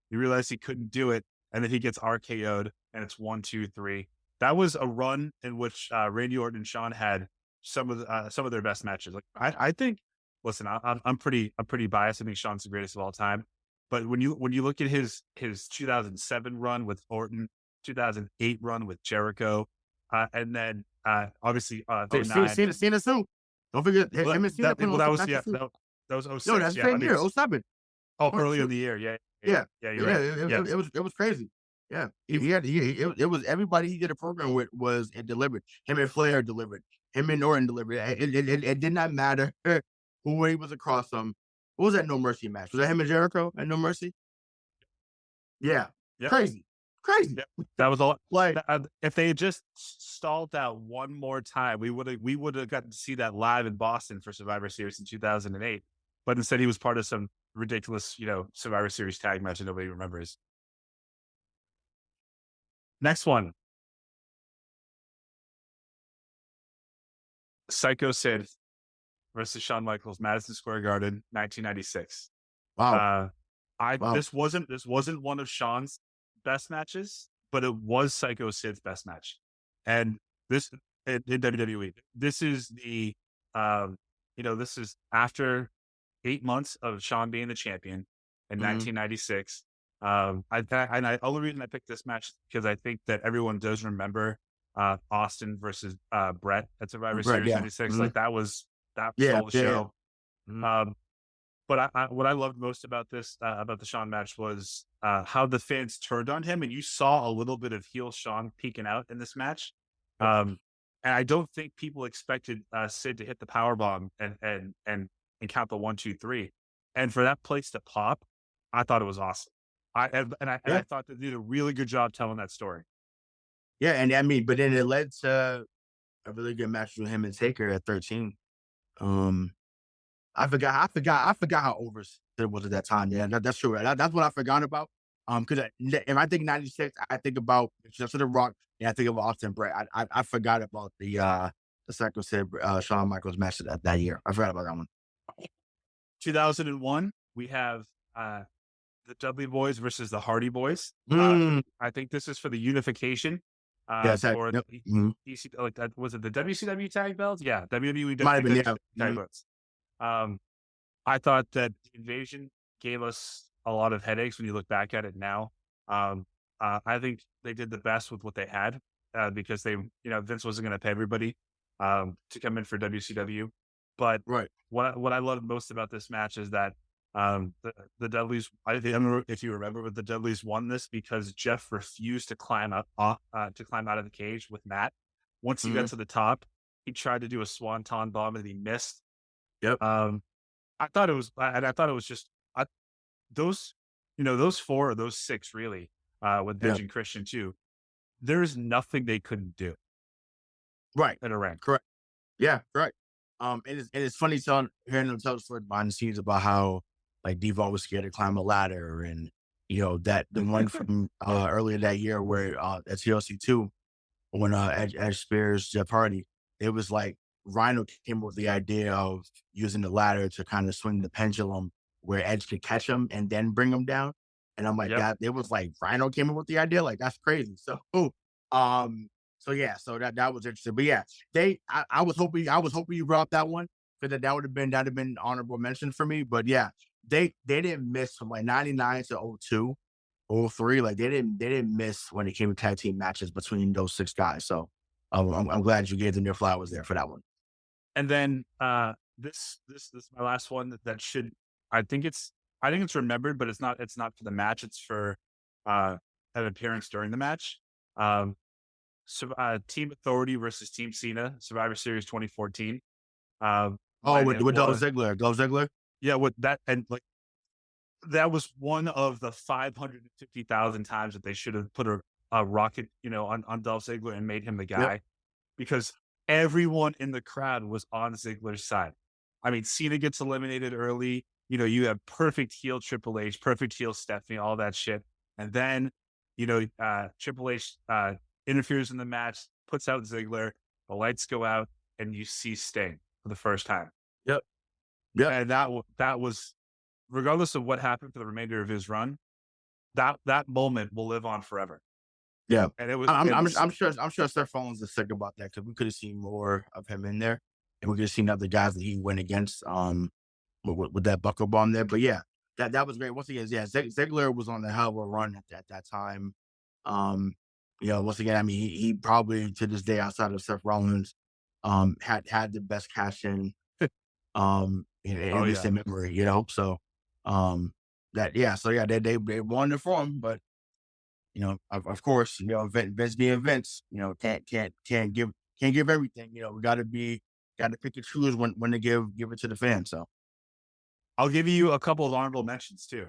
He realized he couldn't do it, and then he gets RKO'd, and it's 1, 2, 3. That was a run in which Randy Orton and Shawn had some of their best matches. Like I think, listen, I'm pretty biased. I think Shawn's the greatest of all time. But when you look at his 2007 run with Orton, 2008 run with Jericho, and then obviously 09. Cena too. Don't forget him and Cena. That was 06. No, that's the same year, 07. Oh, earlier in the year, yeah. You're right. It was crazy. Yeah, it was everybody he did a program with it delivered. Him and Flair delivered. Him and Orton delivered. It did not matter who he was across them. What was that No Mercy match? Was that him and Jericho at No Mercy? Yeah, crazy. Yep. That was a lot. Like if they had just stalled out one more time, we would have gotten to see that live in Boston for Survivor Series in 2008. But instead, he was part of some ridiculous, Survivor Series tag match that nobody remembers. Next one. Psycho Sid versus Shawn Michaels, Madison Square Garden, 1996. Wow. This wasn't one of Shawn's best matches, but it was Psycho Sid's best match. And this in WWE. This is this is after 8 months of Shawn being the champion in 1996. The only reason I picked this match is because I think that everyone does remember Austin versus Brett at Survivor Series 96. Like that stole the show. But what I loved most about this about the Shawn match was how the fans turned on him, and you saw a little bit of heel Shawn peeking out in this match. And I don't think people expected Sid to hit the powerbomb and count the 1, 2, 3. And for that place to pop, I thought it was awesome. I thought they did a really good job telling that story. Yeah, and I mean, but then it led to a really good match with him and Taker at 13. Um, I forgot how over it was at that time. Yeah, that's true. That's what I forgot about. Because if I think 96, I think about just the Rock, and I think of Austin Bray. I forgot about the second said Shawn Michaels match that year. I forgot about that one. 2001, we have the Dudley Boys versus the Hardy Boys. Mm. I think this is for the unification. For Yep. the DC, like that was it the WCW tag belts? Yeah, WWE Might have been, tag belts. I thought that the Invasion gave us a lot of headaches when you look back at it now. I think they did the best with what they had because Vince wasn't going to pay everybody to come in for WCW. But Right. what I loved most about this match is that the Dudleys. I don't know if you remember, but the Dudleys won this because Jeff refused to climb out of the cage with Matt. Once he got to the top, he tried to do a swanton bomb and he missed. Yep. I thought it was just those four or those six really with Edge and Christian too. There's nothing they couldn't do. Right. In a ring. Correct. Yeah. Correct. And it's funny hearing them tell the story behind the scenes about how like Devo was scared to climb a ladder, and that the one from earlier that year where at TLC 2 when Edge spears Jeff Hardy, it was like Rhino came up with the idea of using the ladder to kind of swing the pendulum where Edge could catch him and then bring him down. And I'm like, that it was like Rhino came up with the idea, like that's crazy. So so that was interesting. But yeah, I was hoping you brought up that one because that would have been honorable mention for me. But yeah, they didn't miss from like 99 to 02, 03. Like they didn't miss when it came to tag team matches between those six guys. So I'm glad you gave them their flowers there for that one. And then this is my last one that should I think it's remembered, but it's not for the match. It's for an appearance during the match. Team Authority versus Team Cena, Survivor Series 2014. With Dolph Ziggler. Yeah, with that, and like that was one of the 550,000 times that they should have put a rocket, on Dolph Ziggler and made him the guy, because everyone in the crowd was on Ziggler's side. I mean, Cena gets eliminated early. You have perfect heel Triple H, perfect heel Stephanie, all that shit, and then Triple H interferes in the match, puts out Ziggler, the lights go out, and you see Sting for the first time. Yep. And that was, regardless of what happened for the remainder of his run, that moment will live on forever. Yeah. And it was. I'm sure Seth Rollins is sick about that because we could have seen more of him in there, and we could have seen other guys that he went against with that buckle bomb there. But yeah, that was great. Once again, Ziggler was on the hell of a run at that time. Once again, I mean, he probably to this day outside of Seth Rollins, had the best cash in, in recent memory, So, they won it for him, but of course, Vince being Vince, can't give everything. We got to pick and choose when to give it to the fans. So, I'll give you a couple of honorable mentions too.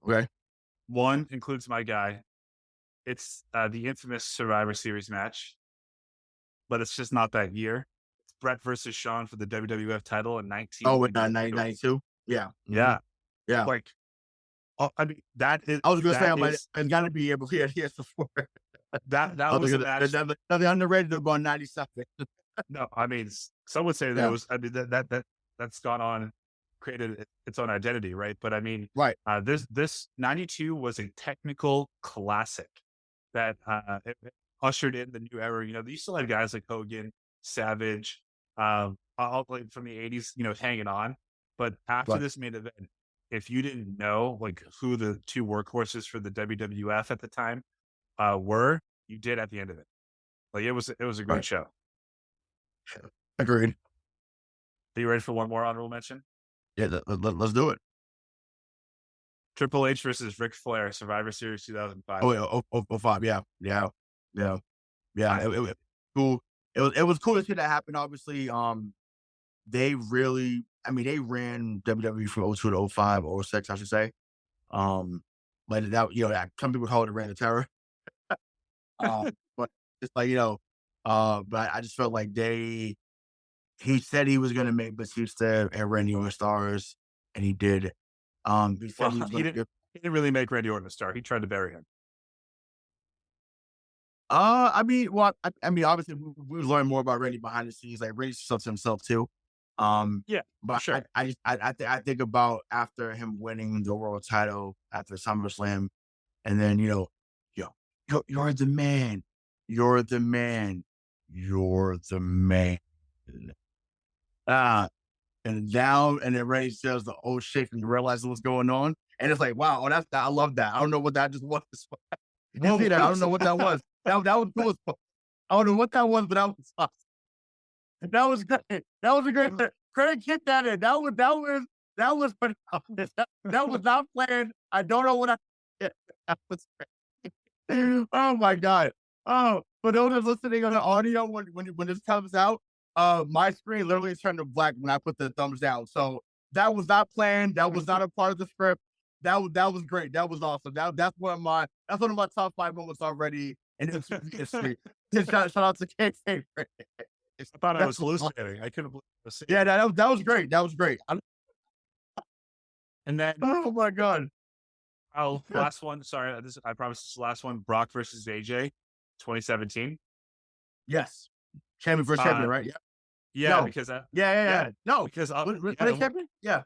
Okay, one includes my guy. It's the infamous Survivor Series match, but it's just not that year. It's Brett versus Shawn for the WWF title in 1992. Yeah. Mm-hmm. Yeah. Like, I mean, that is. I was going to say, I'm going to be able to hear this before. That was a match. They're underrated about 97. No, I mean, some would say that it was. I mean, that's gone on, created its own identity, right? But I mean, right. This 92 was a technical classic that it ushered in the new era. You still had guys like Hogan, Savage, all from the 80s, hanging on. But after this main event, if you didn't know like who the two workhorses for the WWF at the time were, you did at the end of it. Like it was a great show. Agreed. Are you ready for one more honorable mention? Yeah, let's do it. Triple H versus Ric Flair, Survivor Series 2005. Oh, 05. Yeah. It was cool. It was cool to see that happen. Obviously, they really I mean, they ran WWE from 02 to 05 or 06, I should say. But that, some people call it a reign of terror. But it's like, but I just felt like he said he was going to make Batista and Randy Orton stars, and he did. He said Well, he was he going didn't, to. he didn't really make Randy Orton a star. He tried to bury him. I mean, well, I mean, obviously, we learned more about Randy behind the scenes. Like Randy's stuff to himself too. Yeah, But sure. I think about after him winning the world title after SummerSlam, and then yo, you're the man, you're the man, you're the man. And down, and then Randy says the old shit and realizes what's going on, and it's like, wow, I love that. I don't know what that just was. You see that? I don't know what that was. That was cool. I don't know what that was, but that was awesome. That was great. That was a great. Craig hit that in. That was phenomenal. That was not planned. I don't know what I. That was great. Oh my god. Oh, for those that's listening on the audio, when this comes out, my screen literally turned to black when I put the thumbs down. So that was not planned. That was not a part of the script. That was great. That was awesome. That's one of my top 5 moments already in history. Shout out to Kayfabe Critics. I thought I was hallucinating. I couldn't believe I was seeing Yeah, that was great. That was great. And then, Oh my god. last one. Sorry, I promise this is the last one. Brock versus AJ, 2017. Yes. Champion versus champion, right? Yeah. Yeah, No. because Yeah. No, because when they champion? Yeah.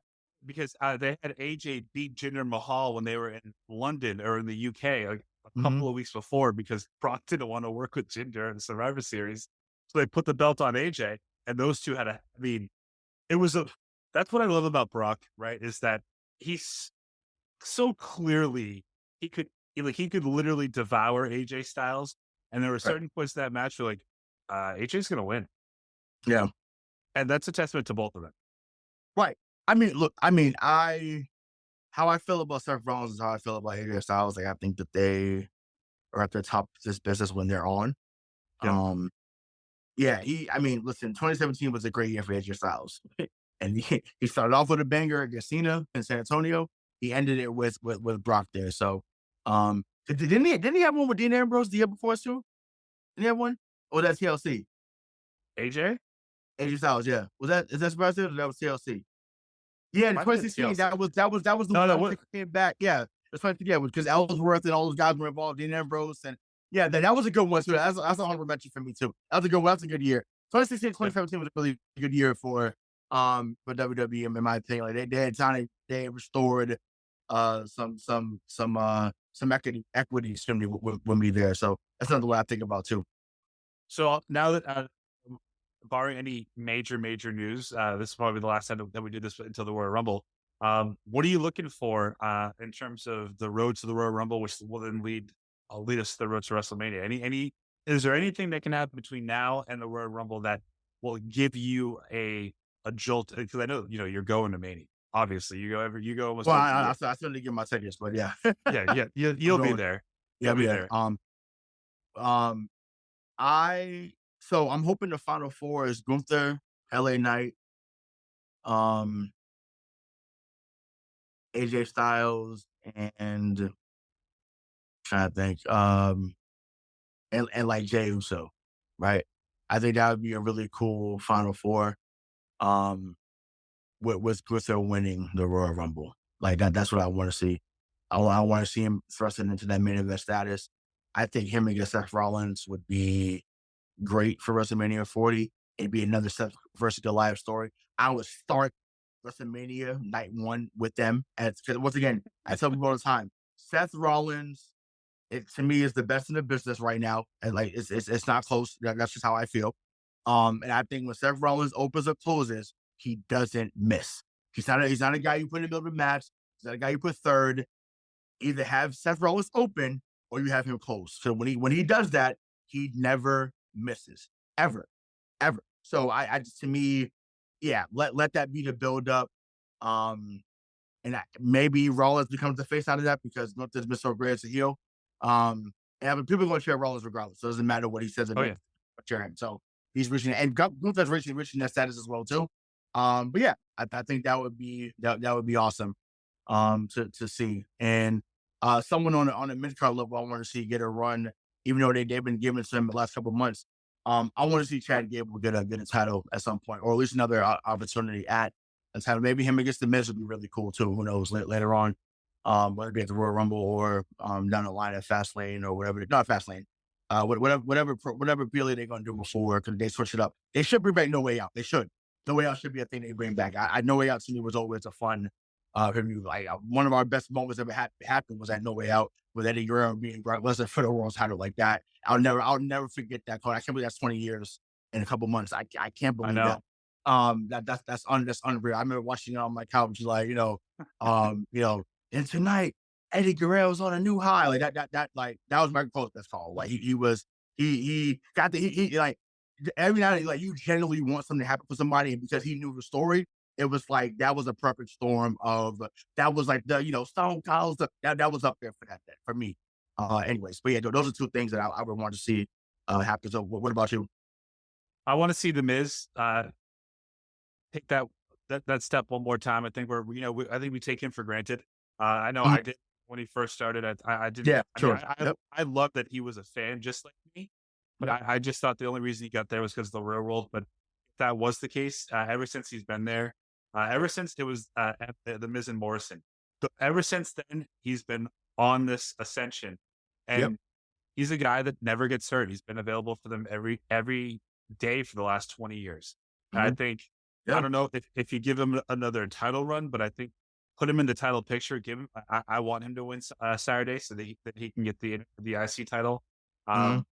because they had AJ beat Jinder Mahal when they were in London or in the UK like a Mhm. couple of weeks before because Brock didn't want to work with Jinder in the Survivor Series. So they put the belt on AJ, and those two had that's what I love about Brock, right? Is that he's so clearly he could literally devour AJ Styles. And there were certain points in that match where AJ's going to win. Yeah. And that's a testament to both of them. Right. I mean, look, how I feel about Seth Rollins is how I feel about AJ Styles. Like, I think that they are at the top of this business when they're on. Yeah. Listen, 2017 was a great year for AJ Styles. And he started off with a banger against Cena in San Antonio. He ended it with Brock there. So, didn't he have one with Dean Ambrose the year before too? Didn't he have one? Or that's TLC? AJ Styles, yeah. Is that surprising? Or that was TLC? Yeah, in Might have been 2016, TLC. that was the No, one that came back. Yeah, that's right. Yeah, because Ellsworth and all those guys were involved. Dean Ambrose, and yeah, that was a good one too. That's an honorable mention for me too. That was a good one. That's a good year. 2016, 2017 was a really good year for WWE in my opinion. Like they had time, they had restored some equity extremely with me there. So that's another one I think about too. So now that barring any major news, this is probably the last time that we do this until the Royal Rumble. What are you looking for in terms of the road to the Royal Rumble, which will then lead us to the road to WrestleMania? Is there anything that can happen between now and the Royal Rumble that will give you a jolt? Because I know you're going to Mania. Obviously, you go almost. Well, I still need to get my tickets, but yeah, yeah, you'll be there. Yeah, I'll be there. So I'm hoping the final 4 is Gunther, LA Knight, AJ Styles, and trying to think, and like Jey Uso, right? I think that would be a really cool final 4. With Gunther winning the Royal Rumble, like that's what I want to see. I want to see him thrusting into that main event status. I think him against Seth Rollins would be great for WrestleMania 40. It'd be another Seth versus Goliath story. I would start WrestleMania night 1 with them. Because once again, I tell people all the time, Seth Rollins, to me, is the best in the business right now. And like it's not close. That's just how I feel. And I think when Seth Rollins opens or closes, he doesn't miss. He's not a guy you put in the middle of the match. He's not a guy you put third. Either have Seth Rollins open or you have him close. So when he does that, he never misses ever. So I just, to me, yeah, let that be the build up. Maybe Rollins becomes the face out of that because Gunther's been so great as a heel. And people are going to cheer Rollins regardless. So it doesn't matter what he says. Cheer him. So he's reaching, and Gunther's reaching that status as well too. But yeah, I think that would be awesome to see. And someone on a mid card level, I want to see get a run, even though they've been giving it to him the last couple of months. I want to see Chad Gable get a title at some point, or at least another opportunity at a title. Maybe him against the Miz would be really cool too. Who knows later on, whether it be at the Royal Rumble or down the line at Fastlane or whatever. Not Fastlane. Whatever PLE they're gonna do before, because they switch it up. They should bring back No Way Out. They should. No Way Out should be a thing they bring back. I No Way Out to me was always a fun review. Like one of our best moments ever happened was at No Way Out with Eddie Guerrero being Brock Lesnar for the world title like that. I'll never forget that call. I can't believe that's 20 years in a couple months. I can't believe that. That's unreal. I remember watching it on my couch, like, and tonight Eddie Guerrero's on a new high. Like that was my quote. That's called. Like he got like every night, like you genuinely want something to happen for somebody, and because he knew the story, it was like that was a perfect storm of that was like the Stone Cold that was up there for that for me. Anyways, but yeah, those are two things that I would want to see happen. So what about you? I want to see the Miz take that step one more time. I think I think we take him for granted. I know I did when he first started. I did. Yeah, sure. I love that he was a fan just like me, but I just thought the only reason he got there was because of the real world. But if that was the case, ever since he's been there, ever since it was the Miz and Morrison, so ever since then he's been on this ascension, and he's a guy that never gets hurt. He's been available for them every day for the last 20 years. I think I don't know if you give him another title run, but I think put him in the title picture. Give him. I want him to win Saturday so that he can get the IC title. And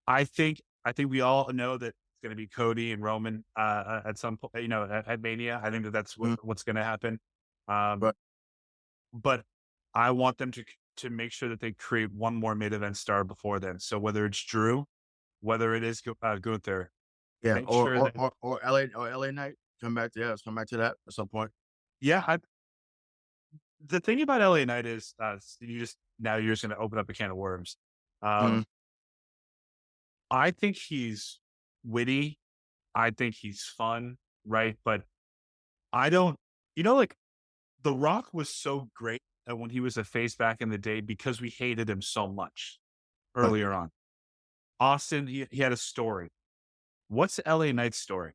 I think we all know that it's going to be Cody and Roman at some point. At Mania. I think that's what's going to happen. But I want them to make sure that they create one more main event star before then. So whether it's Drew, whether it is Gunther, or LA Knight. Come back to that at some point. Yeah, the thing about LA Knight is you're just going to open up a can of worms. I think he's witty. I think he's fun, right? But I don't. Like The Rock was so great when he was a face back in the day because we hated him so much earlier on. Austin, he had a story. What's LA Knight's story?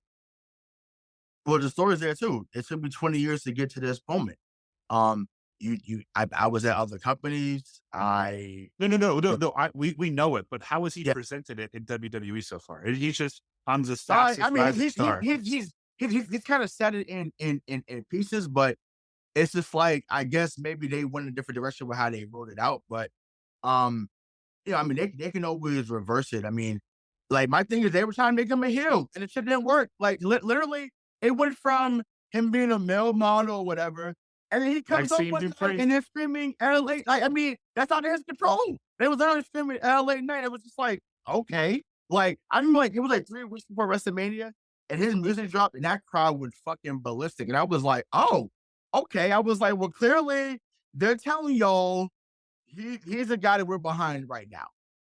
Well, the story's there too. It took me 20 years to get to this moment. I was at other companies. No. We know it, but how has he presented it in WWE so far? He's just I'm the star. I mean, he's kind of set it in pieces, but it's just like I guess maybe they went in a different direction with how they wrote it out. But I mean, they can always reverse it. I mean, like my thing is they were trying to make him a heel, and it shit didn't work. Like literally. It went from him being a male model or whatever, and then he comes up with and they're screaming LA. Like, I mean, that's out of his control. They was out screaming LA Knight. It was just like, okay. Like, I'm like, it was like 3 weeks before WrestleMania, and his music dropped, and that crowd was fucking ballistic. And I was like, oh, okay. I was like, well, clearly they're telling y'all he's a guy that we're behind right now.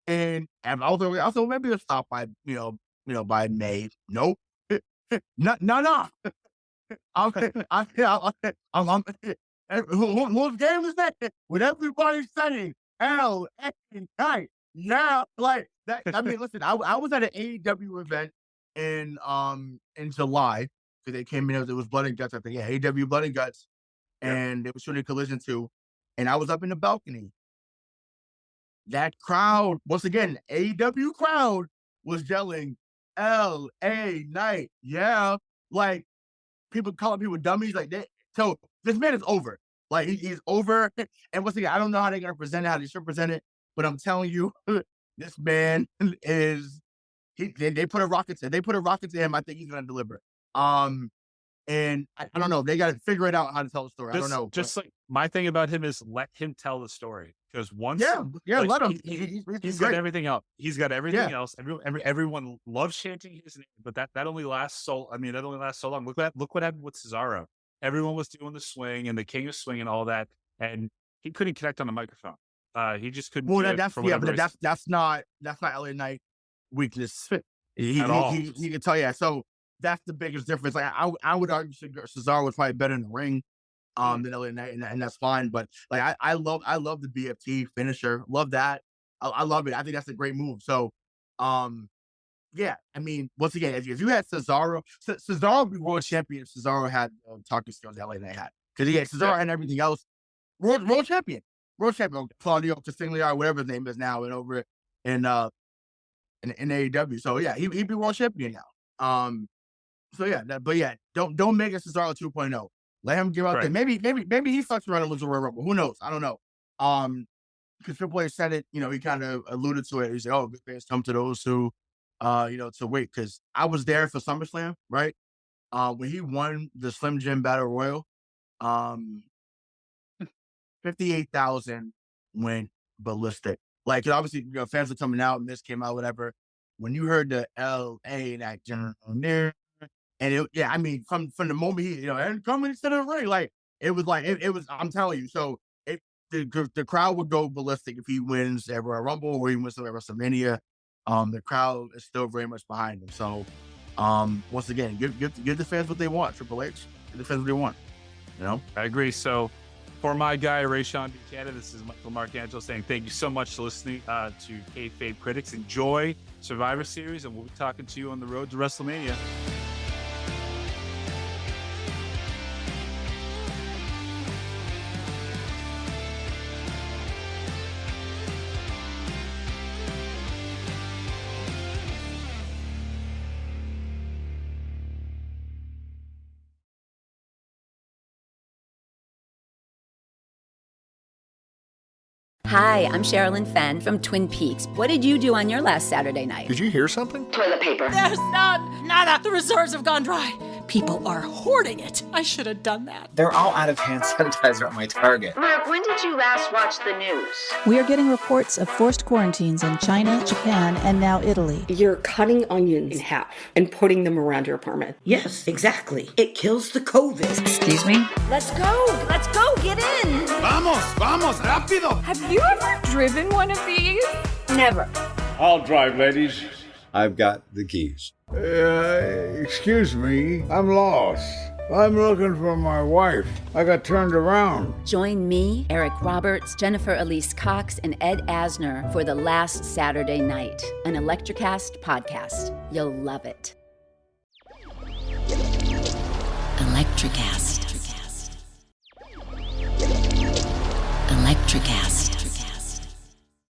And also maybe it'll stop by, by May. Nope. No. Whose game is that? With everybody saying LA Knight. Yeah, like that. I mean, listen, I was at an AEW event in July because they came in. It was Blood and Guts. I think AEW Blood and Guts, and they were shooting Collision 2, and I was up in the balcony. That crowd, once again, AEW crowd was yelling LA Knight. Yeah. Like people calling people dummies like that. So this man is over. Like he's over. And once again, I don't know how they're going to present it, how they should present it, but I'm telling you, this man is, they put a rocket to him. I think he's going to deliver. And I don't know. They got to figure it out how to tell the story. I don't know. Just like my thing about him is let him tell the story. Because once, let him. He's got everything else. He's got everything else. Everyone loves chanting his name, but that only lasts so. I mean, that only lasts so long. Look what happened with Cesaro. Everyone was doing the swing and the King of Swing and all that, and he couldn't connect on the microphone. He just couldn't. Well, that's not LA Knight weakness. He can tell you. So that's the biggest difference. Like I would argue Cesaro was probably better in the ring than LA Knight, and that's fine. But like I love the BFT finisher. Love that. I love it. I think that's a great move. So yeah, I mean, once again, if you had Cesaro would be world champion if Cesaro had talking skills that LA Knight had. Because Cesaro had everything else. World champion. Claudio Castagnoli, whatever his name is now, and over in AEW. So yeah, he'd be world champion now. So yeah, but yeah, don't make it Cesaro 2.0. Let him give out there. Maybe he fucks around and loses a Royal Rumble. Who knows? I don't know. Because Triple H said it, he kind of alluded to it. He said, "Oh, good things come to those who, to wait." Because I was there for SummerSlam, right? When he won the Slim Jim Battle Royal, 58,000 went ballistic. Like, obviously, fans are coming out, and this came out, whatever. When you heard the L.A. that general there, and I mean, from the moment he, and coming into the ring, like, it was like, it was, I'm telling you. So the crowd would go ballistic if he wins at Royal Rumble or he wins at WrestleMania. The crowd is still very much behind him. So, once again, give the fans what they want. Triple H, give the fans what they want. I agree. So, for my guy Rayshawn Buchanan, this is Michael Marcangelo saying thank you so much for listening to Kayfabe Critics. Enjoy Survivor Series, and we'll be talking to you on the road to WrestleMania. Hi, I'm Sherilyn Fenn from Twin Peaks. What did you do on your last Saturday night? Did you hear something? Toilet paper. There's none. Nada. The reserves have gone dry. People are hoarding it. I should have done that. They're all out of hand sanitizer at my Target. Mark, when did you last watch the news? We are getting reports of forced quarantines in China, Japan, and now Italy. You're cutting onions in half and putting them around your apartment. Yes, exactly. It kills the COVID. Excuse me? Let's go. Let's go. Get in. Vamos, rápido. Have you ever driven one of these? Never. I'll drive, ladies. I've got the keys. Excuse me, I'm lost. I'm looking for my wife. I got turned around. Join me, Eric Roberts, Jennifer Elise Cox, and Ed Asner for The Last Saturday Night, an Electrocast podcast. You'll love it. Electrocast. Electrocast.